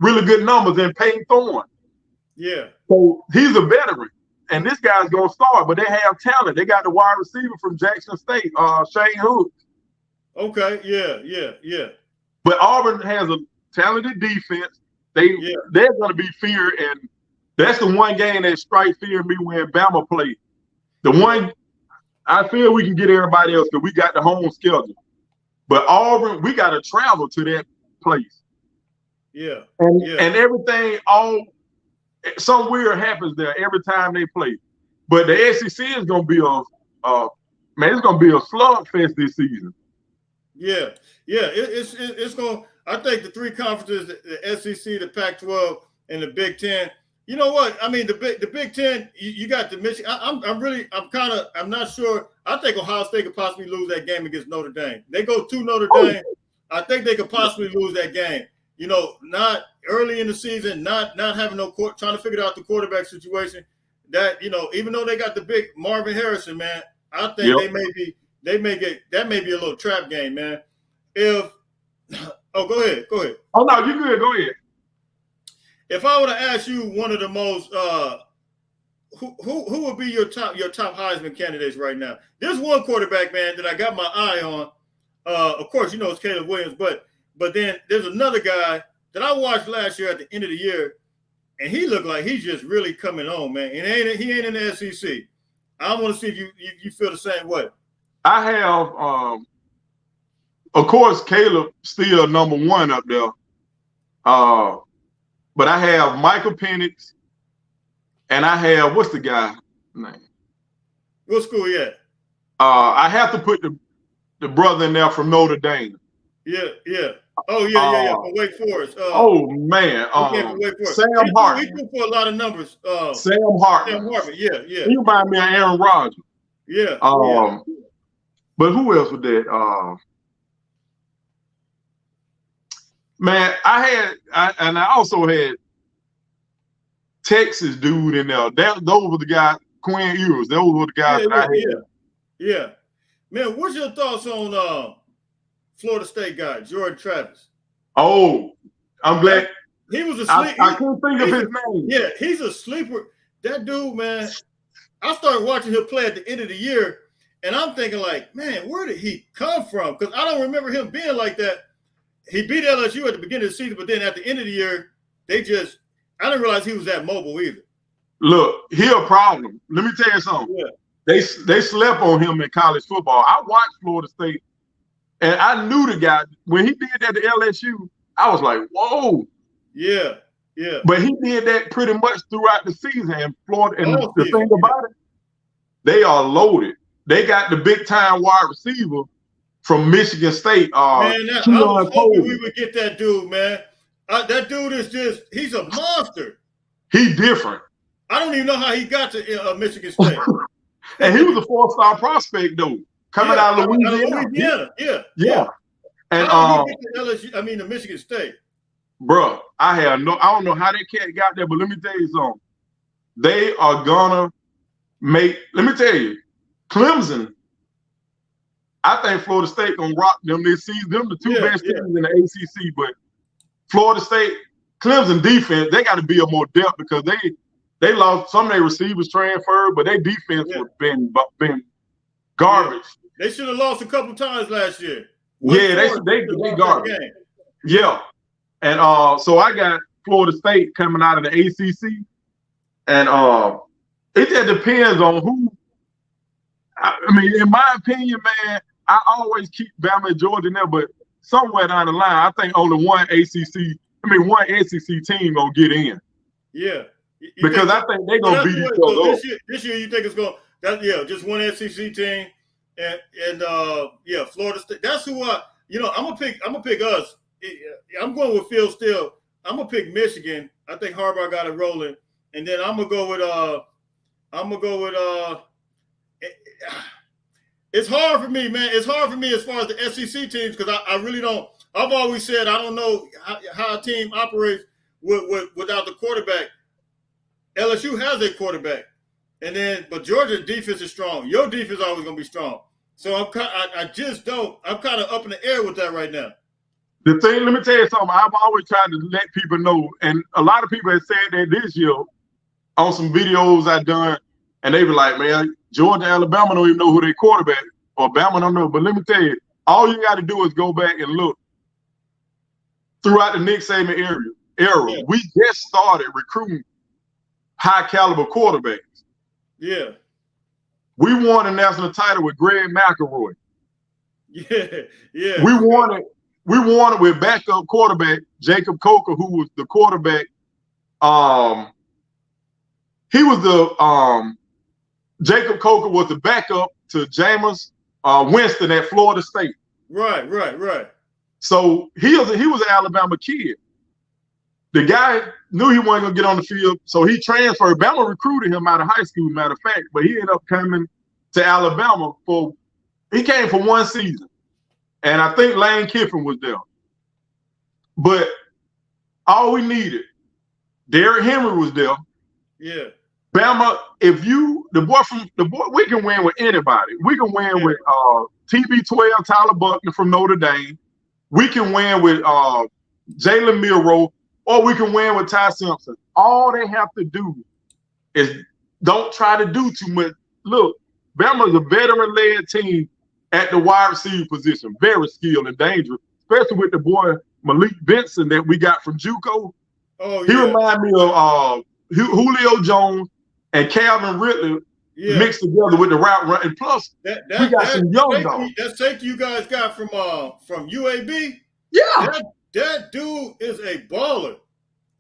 really good numbers in Payne Thorne. Yeah. So he's a veteran. And this guy's going to start, but they have talent. They got the wide receiver from Jackson State, Shane Hood. Okay, yeah. But Auburn has a talented defense. They're going to be feared, and that's the one game that strikes fear in me when Bama played. The one I feel we can get everybody else because we got the home schedule. But Auburn, we got to travel to that place. Yeah. And everything, some weird happens there every time they play. But the SEC is going to be it's going to be a slugfest this season. Yeah. It's going. I think the three conferences, the SEC, the Pac-12, and the Big Ten. You know what? I mean, the Big Ten. You got the Michigan. I'm not sure. I think Ohio State could possibly lose that game against Notre Dame. They go to Notre Dame. I think they could possibly lose that game. You know, not early in the season, not having trying to figure out the quarterback situation. That, you know, even though they got the big Marvin Harrison, man, I think they may get that may be a little trap game, man. Go ahead. Oh no, you good. Go ahead. If I were to ask you one of the most who would be your top Heisman candidates right now? There's one quarterback, man, that I got my eye on. Of course, you know it's Caleb Williams, but then there's another guy that I watched last year at the end of the year, and he looked like he's just really coming on, man. And he ain't in the SEC. I want to see if you feel the same way. I have, of course, Caleb still number one up there. But I have Michael Penix, and I have, what's the guy name? What school he at? I have to put the brother in there from Notre Dame. Yeah. Oh, yeah. From Wake Forest. Man. From Wake Forest. Sam Hartman. He threw for a lot of numbers. Sam Hartman. Yeah. He remind me of Aaron Rodgers. Yeah. But who else was that? Man, I also had Texas dude in there. Those were the guys, Quinn Ewers. Those were the guys that I had. Yeah. Man, what's your thoughts on Florida State guy, Jordan Travis? Oh, I'm glad. He was a sleeper. I couldn't think of his name. Yeah, he's a sleeper. That dude, man, I started watching him play at the end of the year, and I'm thinking like, man, where did he come from? Because I don't remember him being like that. He beat LSU at the beginning of the season, but then at the end of the year, I didn't realize he was that mobile either. Look, he a problem. Let me tell you something. Yeah. They slept on him in college football. I watched Florida State, and I knew the guy. When he did that to LSU, I was like, whoa. Yeah. But he did that pretty much throughout the season. And Florida, and the thing about it, they are loaded. They got the big-time wide receiver from Michigan State. Man, I was hoping we would get that dude, man. That dude is he's a monster. He different. I don't even know how he got to Michigan State. And he was a 4-star prospect, though, coming out of Louisiana. Yeah. And the Michigan State. Bro, I don't know how that cat got there, but let me tell you something. They are gonna let me tell you, Clemson, I think Florida State gonna rock them this season. Them the two best teams in the ACC, but Florida State, Clemson defense, they got to be a more depth because they lost some of their receivers transferred, but their defense was been garbage. Yeah. They should have lost a couple times last year. They garbage. Yeah, and so I got Florida State coming out of the ACC, And it just depends on who. I mean, in my opinion, man, I always keep Bama and Georgia in there, but somewhere down the line, I think only one SEC team gonna get in. Yeah. Because I think they're gonna beat each other up. This year you think it's going just one SEC team and Florida State. That's who I'm gonna pick us. I'm going with Phil Steele. I'm gonna pick Michigan. I think Harbaugh got it rolling. And then I'm gonna go with it's hard for me, man. It's hard for me as far as the SEC teams because I really don't. I've always said I don't know how a team operates without the quarterback. LSU has a quarterback, but Georgia's defense is strong. Your defense is always going to be strong. So I'm kind of up in the air with that right now. The thing, let me tell you something. I've always tried to let people know, and a lot of people have said that this year on some videos I've done, and they be like, man, Georgia, Alabama don't even know who their quarterback, or Bama don't know. But let me tell you, all you got to do is go back and look throughout the Nick Saban era. Yeah. We just started recruiting high caliber quarterbacks. Yeah. We won a national title with Greg McElroy. Yeah. We won it with backup quarterback Jacob Coker, who was the quarterback. Jacob Coker was the backup to Jameis Winston at Florida State. Right. So he was an Alabama kid. The guy knew he wasn't gonna get on the field, so he transferred. Bama recruited him out of high school, matter of fact, but he ended up coming to Alabama he came for one season. And I think Lane Kiffin was there. But all we needed, Derrick Henry was there. Yeah. Bama, we can win with anybody. We can win with TB12, Tyler Buckner from Notre Dame. We can win with Jalen Milroe, or we can win with Ty Simpson. All they have to do is don't try to do too much. Look, Bama's a veteran-led team at the wide receiver position, very skilled and dangerous, especially with the boy Malik Benson that we got from JUCO. Oh, he reminds me of Julio Jones and Calvin Ridley mixed together with the route run. And plus, we got some young dogs. That safety you guys got from UAB. Yeah. That dude is a baller.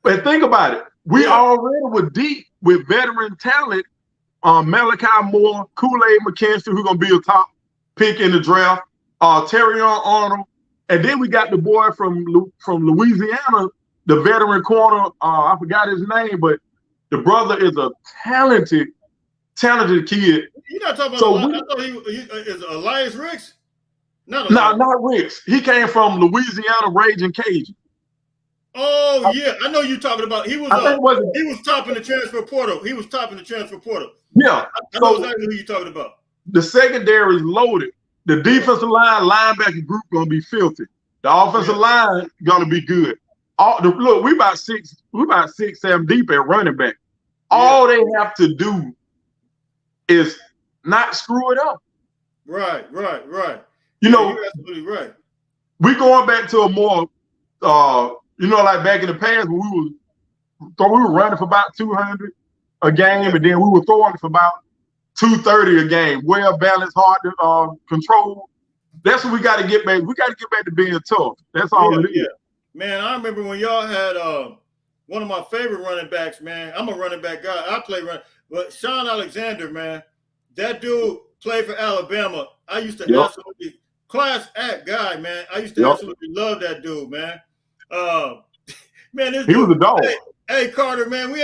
But think about it. We already were deep with veteran talent. Malachi Moore, Kool-Aid McKinstry, who's going to be a top pick in the draft. Terrion Arnold. And then we got the boy from Louisiana, the veteran corner. I forgot his name, but the brother is a talented kid. You're not talking about I thought he is Elias Ricks? Not Ricks. He came from Louisiana Raging Cajun. Oh, yeah. I know you're talking about. He was topping the transfer portal. Yeah. I know exactly who you're talking about. The secondary is loaded. The defensive line, linebacker group going to be filthy. The offensive line going to be good. Look, we about 6-7 deep at running back. All they have to do is not screw it up. Right. You're absolutely right. We going back to a more, like back in the past when we were running for about 200 a game, and then we were throwing for about 230 a game. Well balanced, hard to control. That's what we got to get back. We got to get back to being tough. That's all it is. Yeah. Man, I remember when y'all had one of my favorite running backs, man. I'm a running back guy. I play run, but Sean Alexander, man, that dude played for Alabama. I used to absolutely class act guy, man. I used to absolutely love that dude, man. Man, he was a dog. Hey, Carter, man, we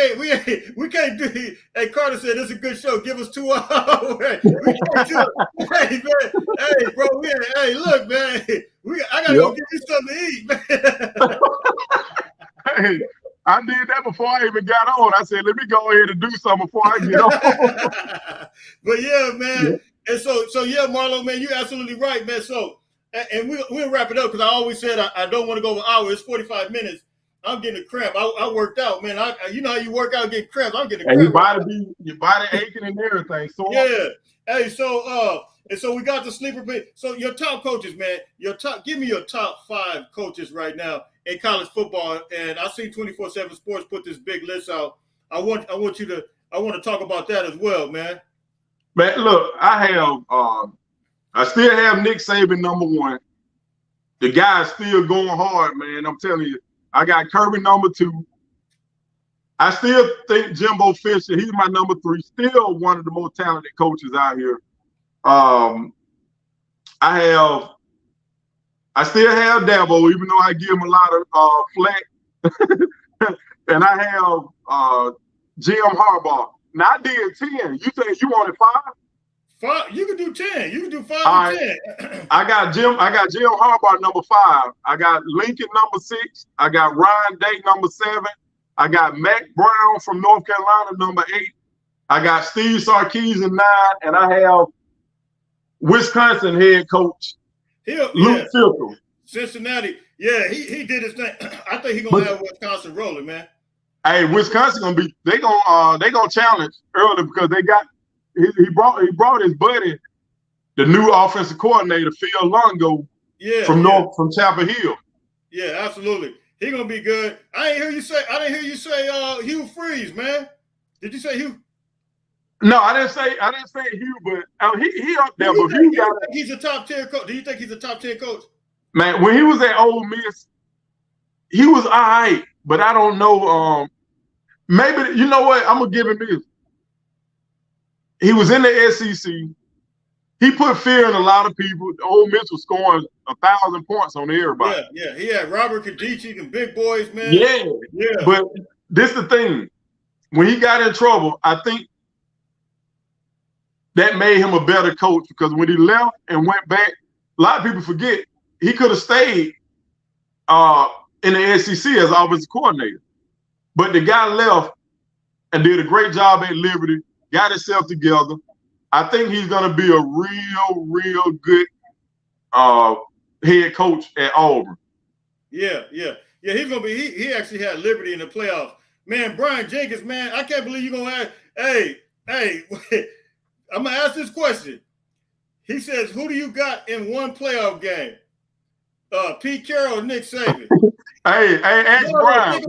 can't do it. Hey, Carter said this is a good show. Give us 2 hours. Hey, man. Hey, bro, look, man. I gotta go get you something to eat, man. Hey, I did that before I even got on. I said, let me go ahead and do something before I get on. But yeah, man. Yeah. And so Marlow, man, you're absolutely right, man. So, and we'll wrap it up because I always said I don't want to go over an hour. It's 45 minutes. I'm getting a cramp. I worked out, man. You know how you work out, get cramps. I'm getting a cramp. And your body aching and everything. So yeah. Hey, so we got the sleeper pick. So your top coaches, man. Give me your top 5 coaches right now in college football. And I see 24/7 Sports put this big list out I want to talk about that as well, man. Man, look, I still have Nick Saban number 1. The guy's still going hard, man. I'm telling you. I got Kirby number 2. I still think Jimbo Fisher, he's my number 3, still one of the most talented coaches out here. I still have Dabo, even though I give him a lot of flack. And I have Jim Harbaugh. Now I did 10. You say you wanted 5? 5? You can do 10. You can do 5 and right. 10. I got Jim Harbaugh number 5. I got Lincoln number 6. I got Ryan Day number 7. I got Mac Brown from North Carolina number 8. I got Steve Sarkisian 9, and I have Wisconsin head coach Luke Fickell. Cincinnati, yeah, he did his thing. I think he's gonna have Wisconsin rolling, man. Hey, Wisconsin they gonna challenge early because he brought his buddy, the new offensive coordinator Phil Longo, from Chapel Hill. Yeah, absolutely. He gonna be good. I didn't hear you say Hugh Freeze, man. Did you say Hugh? No, I didn't say Hugh, but he up there. But he's a top 10 coach. Do you think he's a top 10 coach? Man, when he was at Ole Miss, he was all right, but I don't know. Maybe you know what? I'm gonna give him this. He was in the SEC. He put fear in a lot of people. Ole Miss was scoring 1,000 points on everybody. Yeah. He had Robert Kadichi and big boys, man. Yeah. But this is the thing. When he got in trouble, I think that made him a better coach because when he left and went back, a lot of people forget he could have stayed in the SEC as offensive coordinator. But the guy left and did a great job at Liberty, got himself together. I think he's going to be a real good head coach at Auburn. Yeah. He's going to be. He actually had Liberty in the playoffs. Man, Brian Jenkins, man, I can't believe you're going to ask. Hey, I'm going to ask this question. He says, who do you got in one playoff game? Pete Carroll or Nick Saban? Hey, ask Brian.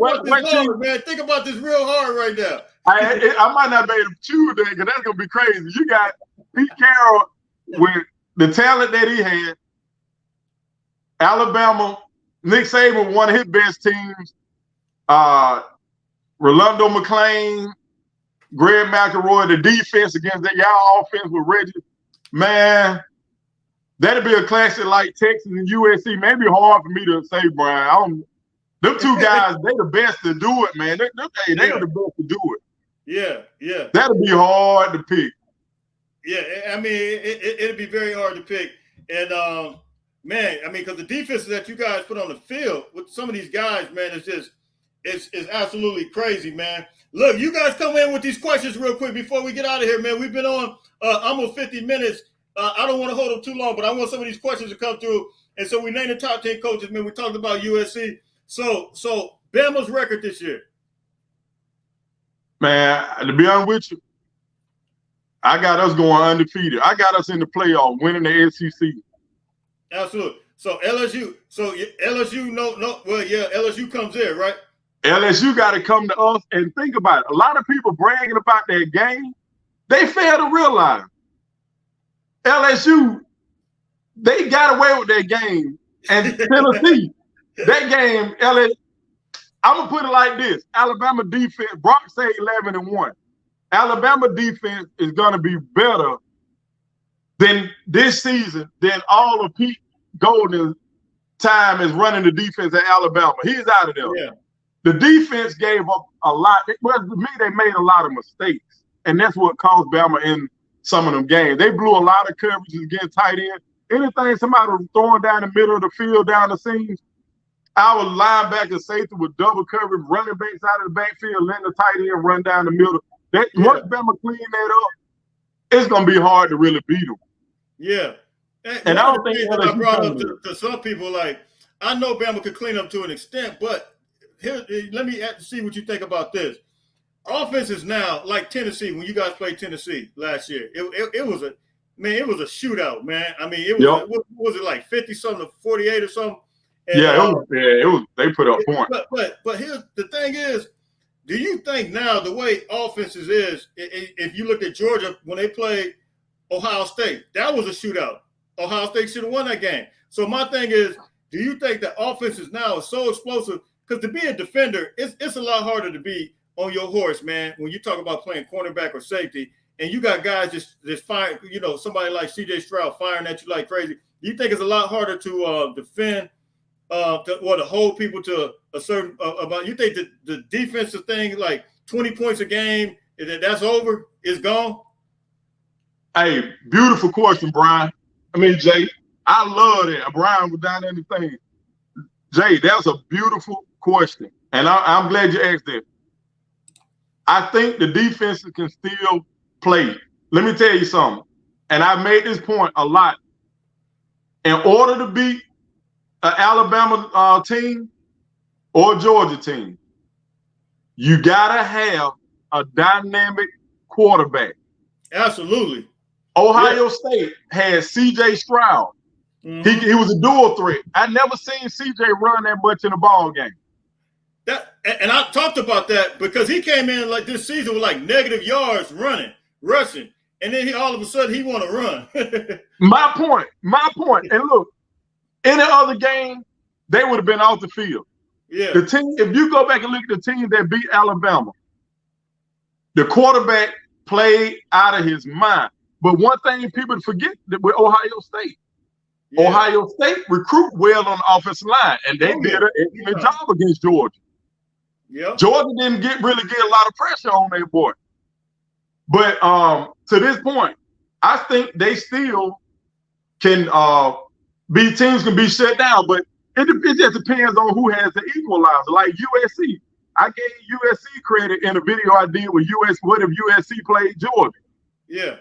Man, think about this real hard right now. I might not be able to choose that because that's going to be crazy. You got Pete Carroll with the talent that he had. Alabama, Nick Saban, one of his best teams. Rolando McClain, Greg McElroy, the defense against that y'all offense with Reggie. Man, that'd be a classic like Texas and USC. Maybe hard for me to say, Brian. Them two guys, they the best to do it, man. They are the best to do it. Yeah. That'd be hard to pick. Yeah, I mean, it'd be very hard to pick. And, man, I mean, because the defenses that you guys put on the field with some of these guys, man, it's absolutely crazy, man. Look, you guys come in with these questions real quick before we get out of here, man. We've been on almost 50 minutes. I don't want to hold them too long, but I want some of these questions to come through. And so we named the top 10 coaches, man. We talked about USC. So Bama's record this year. Man, to be honest with you, I got us going undefeated. I got us in the playoff, winning the SEC. Absolutely. So LSU, LSU comes in, right? LSU got to come to us and think about it. A lot of people bragging about their game. They fail to realize LSU, they got away with their game. And Tennessee, that game, I'm going to put it like this. Alabama defense, Brock say 11-1. Alabama defense is going to be better than this season than all of Pete Golden's time is running the defense at Alabama. He's out of there. Yeah. The defense gave up a lot. Well, to me, they made a lot of mistakes. And that's what cost Bama in some of them games. They blew a lot of coverages against tight end. Anything somebody was throwing down the middle of the field, down the seams, our linebacker safety with double coverage, running backs out of the backfield, letting the tight end run down the middle. Once Bama clean that up, it's going to be hard to really beat them. Yeah. And I don't think I brought up to some people, like, I know Bama could clean up to an extent, but here, let me see what you think about this. Offense is now like Tennessee. When you guys played Tennessee last year, it was a shootout, man. I mean, it was what was it like 50-something to 48 or something? And, it was. They put up points. But here's the thing is, do you think now the way offenses is, if you look at Georgia when they played Ohio State, that was a shootout. Ohio State should have won that game. So my thing is, do you think that offenses now are so explosive? Because to be a defender, it's a lot harder to be on your horse, man, when you talk about playing cornerback or safety, and you got guys just firing, somebody like C.J. Stroud firing at you like crazy. You think it's a lot harder to defend to hold people to a certain about? You think that the defensive thing, like 20 points a game, that's over, is gone? Hey, beautiful question, Brian. Jay. I love that. Brian was down there in the thing. Jay, that's a beautiful question, and I'm glad you asked that. I think the defenses can still play. Let me tell you something, and I made this point a lot. In order to beat an Alabama team or Georgia team, you gotta have a dynamic quarterback. Absolutely. Ohio State has C.J. Stroud. Mm-hmm. He was a dual threat. I never seen C.J. run that much in a ball game. And I talked about that because he came in like this season with like negative yards rushing, and then all of a sudden he want to run. My point. And look, any other game, they would have been off the field. Yeah. The team, if you go back and look at the team that beat Alabama, the quarterback played out of his mind. But one thing people forget that with Ohio State, Ohio State recruit well on the offensive line, and they did an excellent job against Georgia. Yeah. Georgia didn't really get a lot of pressure on their boy. But to this point, I think they still can teams can be shut down, but it just depends on who has the equalizer. Like USC. I gave USC credit in a video I did with what if USC played Georgia? Yeah.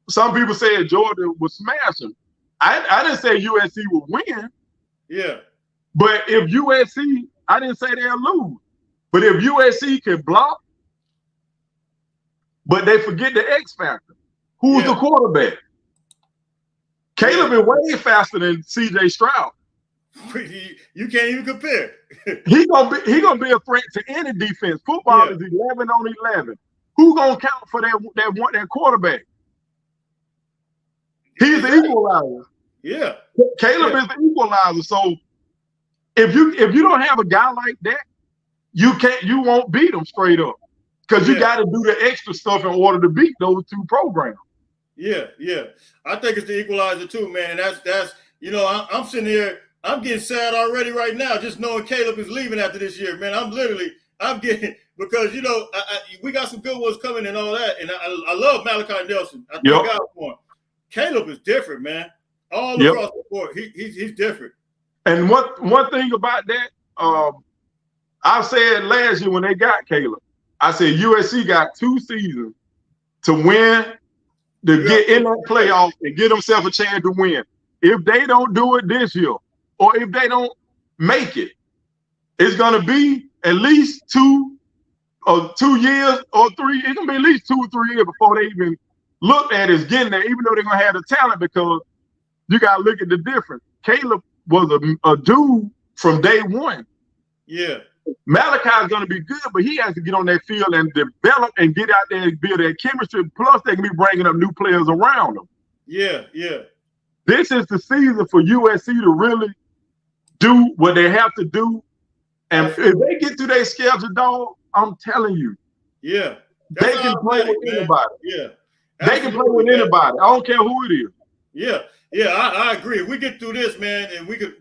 Some people said Georgia would smash them. I didn't say USC would win. Yeah. But if USC, I didn't say they'll lose. But if USC can block, but they forget the X factor. Who's the quarterback? Caleb is way faster than C.J. Stroud. You can't even compare. He gonna be a threat to any defense. Football is 11 on 11. Who gonna count for that quarterback? He's the equalizer. Yeah. Caleb is the equalizer. So if you don't have a guy like that, you won't beat them straight up. Because you got to do the extra stuff in order to beat those two programs. Yeah. I think it's the equalizer too, man. And that's I'm sitting here, I'm getting sad already right now, just knowing Caleb is leaving after this year, man. I'm getting because we got some good ones coming and all that, and I love Malachi Nelson. I thank God for him. Caleb is different, man. All across the board, he's different. And one thing about that, I said last year when they got Caleb, I said USC got 2 seasons to win, to get in that playoff and give themselves a chance to win. If they don't do it this year, or if they don't make it, it's gonna be at least 2 years or 3. It's gonna be at least 2 or 3 years before they even look at it as getting there, even though they're gonna have the talent, because you gotta look at the difference. Caleb was a dude from day one. Yeah. Malachi is going to be good, but he has to get on that field and develop and get out there and build that chemistry. Plus, they can be bringing up new players around them. Yeah. This is the season for USC to really do what they have to do. And if they get through their schedule, dog, I'm telling you. Yeah. They can play with anybody. Yeah. They can play with anybody. I don't care who it is. Yeah, I agree. If we get through this, man, and we could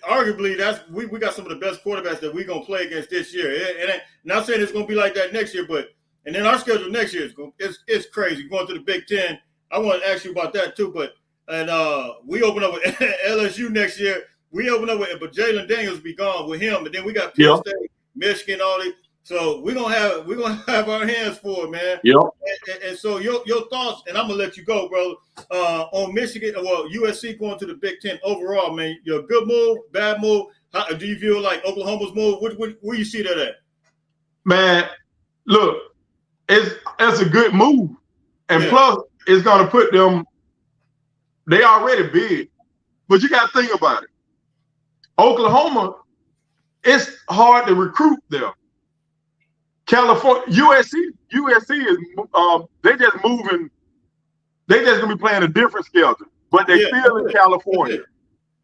arguably we got some of the best quarterbacks that we're gonna play against this year. And not saying it's gonna be like that next year, but and then our schedule next year is crazy. Going to the Big Ten. I want to ask you about that too, but we open up with LSU next year. We open up with, but Jalen Daniels be gone with him, and then we got Penn State, Michigan, all these. So we're gonna have our hands full, man. And so your thoughts, and I'm gonna let you go, bro. On Michigan, USC going to the Big Ten overall, man. Your good move, bad move. How do you feel like Oklahoma's move? Where you see that at? Man, look, it's a good move, and plus it's gonna put them. They already big, but you got to think about it. Oklahoma, it's hard to recruit there. California, USC is they just moving. They just gonna be playing a different schedule, but they still in California.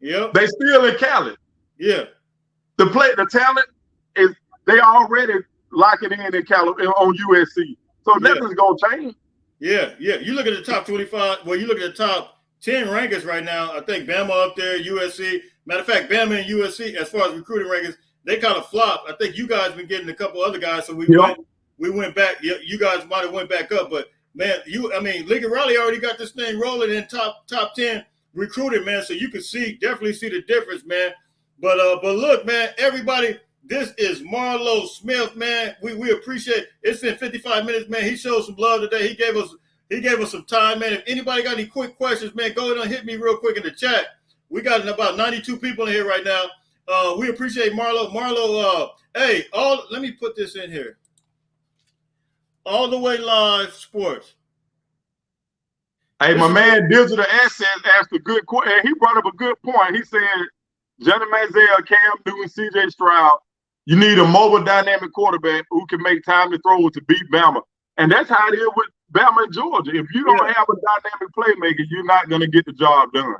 Yep. They still in Cali. Yeah. The talent is they already locking in California on USC. So nothing's gonna change. Yeah. You look at the top 25. Well, you look at the top 10 rankings right now. I think Bama up there, USC. Matter of fact, Bama and USC, as far as recruiting rankings, they kind of flopped. I think you guys been getting a couple other guys, so we went back. You guys might have went back up, but man, Lincoln Riley already got this thing rolling in top 10 recruiting, man. So you can definitely see the difference, man. But look, man, everybody, this is Marlow Smith, man. We appreciate it. It's been 55 minutes, man. He showed some love today. He gave us some time, man. If anybody got any quick questions, man, go ahead and hit me real quick in the chat. We got about 92 people in here right now. We appreciate Marlow. Let me put this in here. All the way live sports. Hey, my man, Digital Assets asked a good question. He brought up a good point. He said, Johnny Manziel, Cam Newton, C.J. Stroud, you need a mobile dynamic quarterback who can make time to throw to beat Bama. And that's how it is with Bama and Georgia. If you don't have a dynamic playmaker, you're not going to get the job done.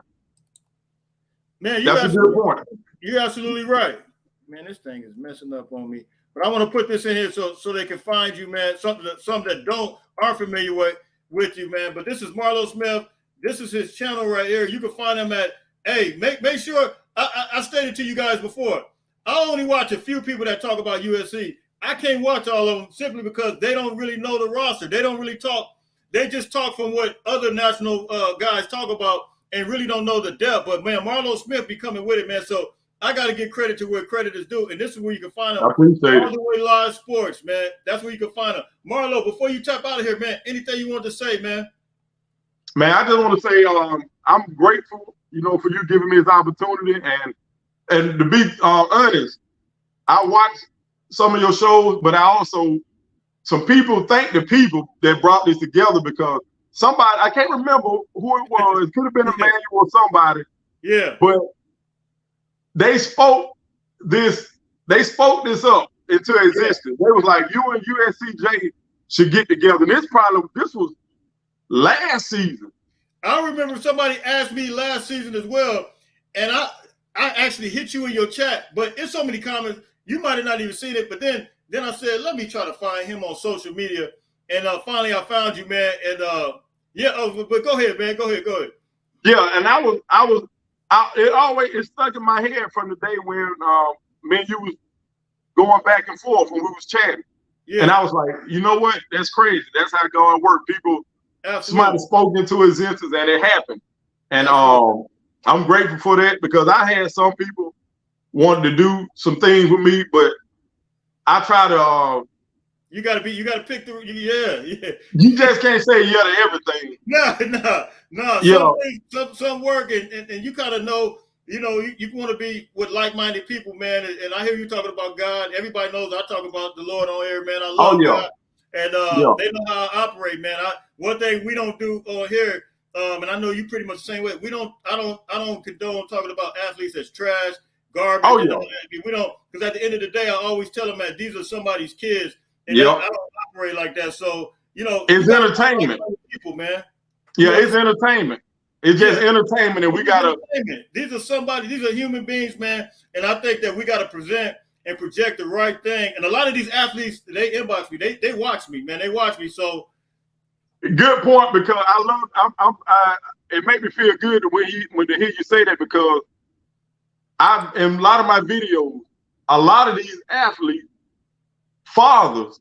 Man, that's a good point. You're absolutely right. Man, this thing is messing up on me. But I want to put this in here so they can find you, man. Some that aren't familiar with you, man. But this is Marlow Smith. This is his channel right here. You can find him at. Hey, make sure. I stated to you guys before. I only watch a few people that talk about USC. I can't watch all of them simply because they don't really know the roster. They don't really talk. They just talk from what other national guys talk about and really don't know the depth. But man, Marlow Smith be coming with it, man. So I got to give credit to where credit is due, and this is where you can find them. I appreciate it. All the way live sports, man. That's where you can find them. Marlow, before you tap out of here, man, anything you want to say, man? Man, I just want to say I'm grateful, for you giving me this opportunity, and to be honest, I watched some of your shows, but some people thank the people that brought this together because somebody, I can't remember who it was. It could have been Emmanuel or somebody. Yeah. But they spoke this up into existence. They was like, you and USCJ should get together. And this was last season. I remember somebody asked me last season as well, and I actually hit you in your chat, but it's so many comments, you might have not even seen it, but then I said, let me try to find him on social media, and finally I found you, man, and but go ahead, man, go ahead. Yeah, and it stuck in my head from the day when me and you was going back and forth when we was chatting. Yeah. And I was like, you know what? That's crazy. That's how God works. People, somebody spoke into existence and it happened. And I'm grateful for that because I had some people wanting to do some things with me, but I try to. You gotta pick the You just can't say yeah to everything. No. Some work and you kind of know. You want to be with like-minded people, man. And I hear you talking about God. Everybody knows I talk about the Lord on air, man. I love God, and they know how I operate, man. One thing we don't do on here, and I know you pretty much the same way. I don't condone talking about athletes as trash, garbage. We don't, because at the end of the day, I always tell them that these are somebody's kids, and I don't operate like that. So it's entertainment, people, man. Yeah, it's entertainment. It's just entertainment, and we gotta. These are human beings, man, and I think that we gotta present and project the right thing. And a lot of these athletes, they inbox me, they watch me, man, they watch me. So good point, because it made me feel good when to hear you say that, because in a lot of my videos, a lot of these athletes, fathers,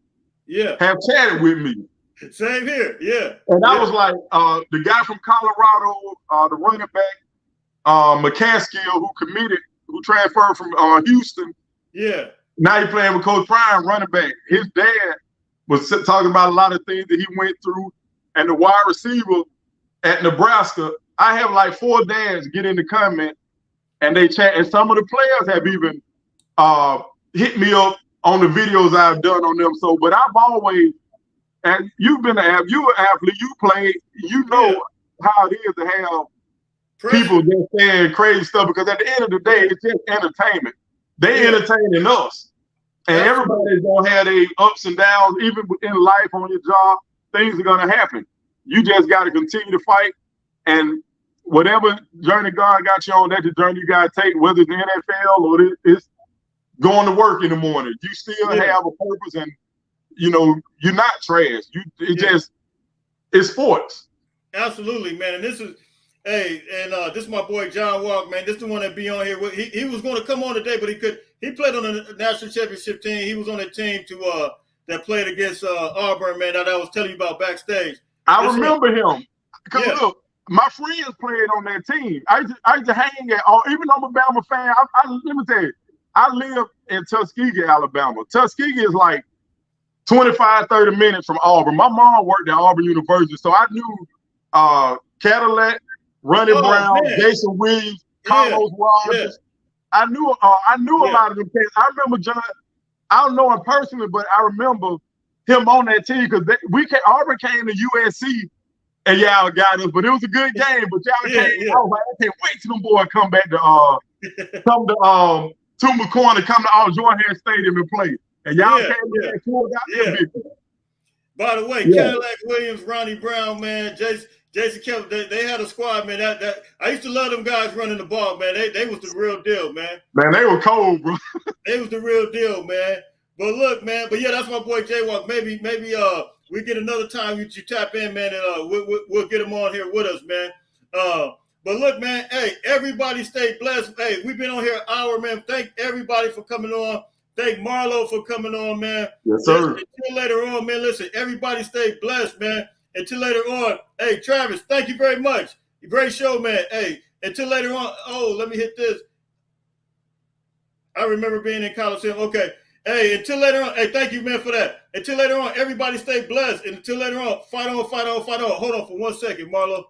have chatted with me. Same here, And I was like, the guy from Colorado, the running back, McCaskill, who transferred from Houston. Yeah. Now he's playing with Coach Prime, running back. His dad was talking about a lot of things that he went through. And the wide receiver at Nebraska, I have like 4 dads get in the comment and they chat. And some of the players have even hit me up on the videos I've done on them. So, but I've always, and you're an athlete, you play, how it is to have people just saying crazy stuff, because at the end of the day, it's just entertainment. They entertaining us. And everybody's gonna have their ups and downs, even in life, on your job. Things are gonna happen. You just got to continue to fight, and whatever journey God got you on, that's the journey you gotta take. Whether it's the NFL or it's going to work in the morning, you still have a purpose, and you're not trash. It's sports. Absolutely, man. And this is. Hey, and this is my boy John Walk, man. This is the one that be on here. He was going to come on today, but he could. He played on the national championship team. He was on that team that played against Auburn, man. That I was telling you about backstage. I remember him. Cause look, my friends played on that team. I used to hang at. Even though I'm a Bama fan, let me tell you, I live in Tuskegee, Alabama. Tuskegee is like 25, 30 minutes from Auburn. My mom worked at Auburn University, so I knew Cadillac, Ronnie Brown, man. Jason Williams, Carlos Rogers. I knew a lot of them kids. I remember John. I don't know him personally, but I remember him on that team because Auburn came to USC and y'all got us. But it was a good game. But y'all came. I was like, I can't wait till them boys come back to Tuma Corner, come to Jordan Stadium and play. And y'all came to that tour. By the way, Cadillac Williams, Ronnie Brown, man, Jason Kevin, they had a squad, man. That I used to love them guys running the ball, man. They was the real deal, man. Man, they were cold, bro. They was the real deal, man. But look, man. But yeah, that's my boy J Walk. Maybe we get another time you tap in, man, and we'll get him on here with us, man. But look, man. Hey, everybody stay blessed. Hey, we've been on here an hour, man. Thank everybody for coming on. Thank Marlow for coming on, man. Yes, sir. Until later on, man. Listen, everybody stay blessed, man. Until later on, hey, Travis, thank you very much. Great show, man. Hey, until later on, let me hit this. I remember being in Coliseum. Okay. Hey, until later on, hey, thank you, man, for that. Until later on, everybody stay blessed. And until later on, fight on, fight on, fight on. Hold on for 1 second, Marlo.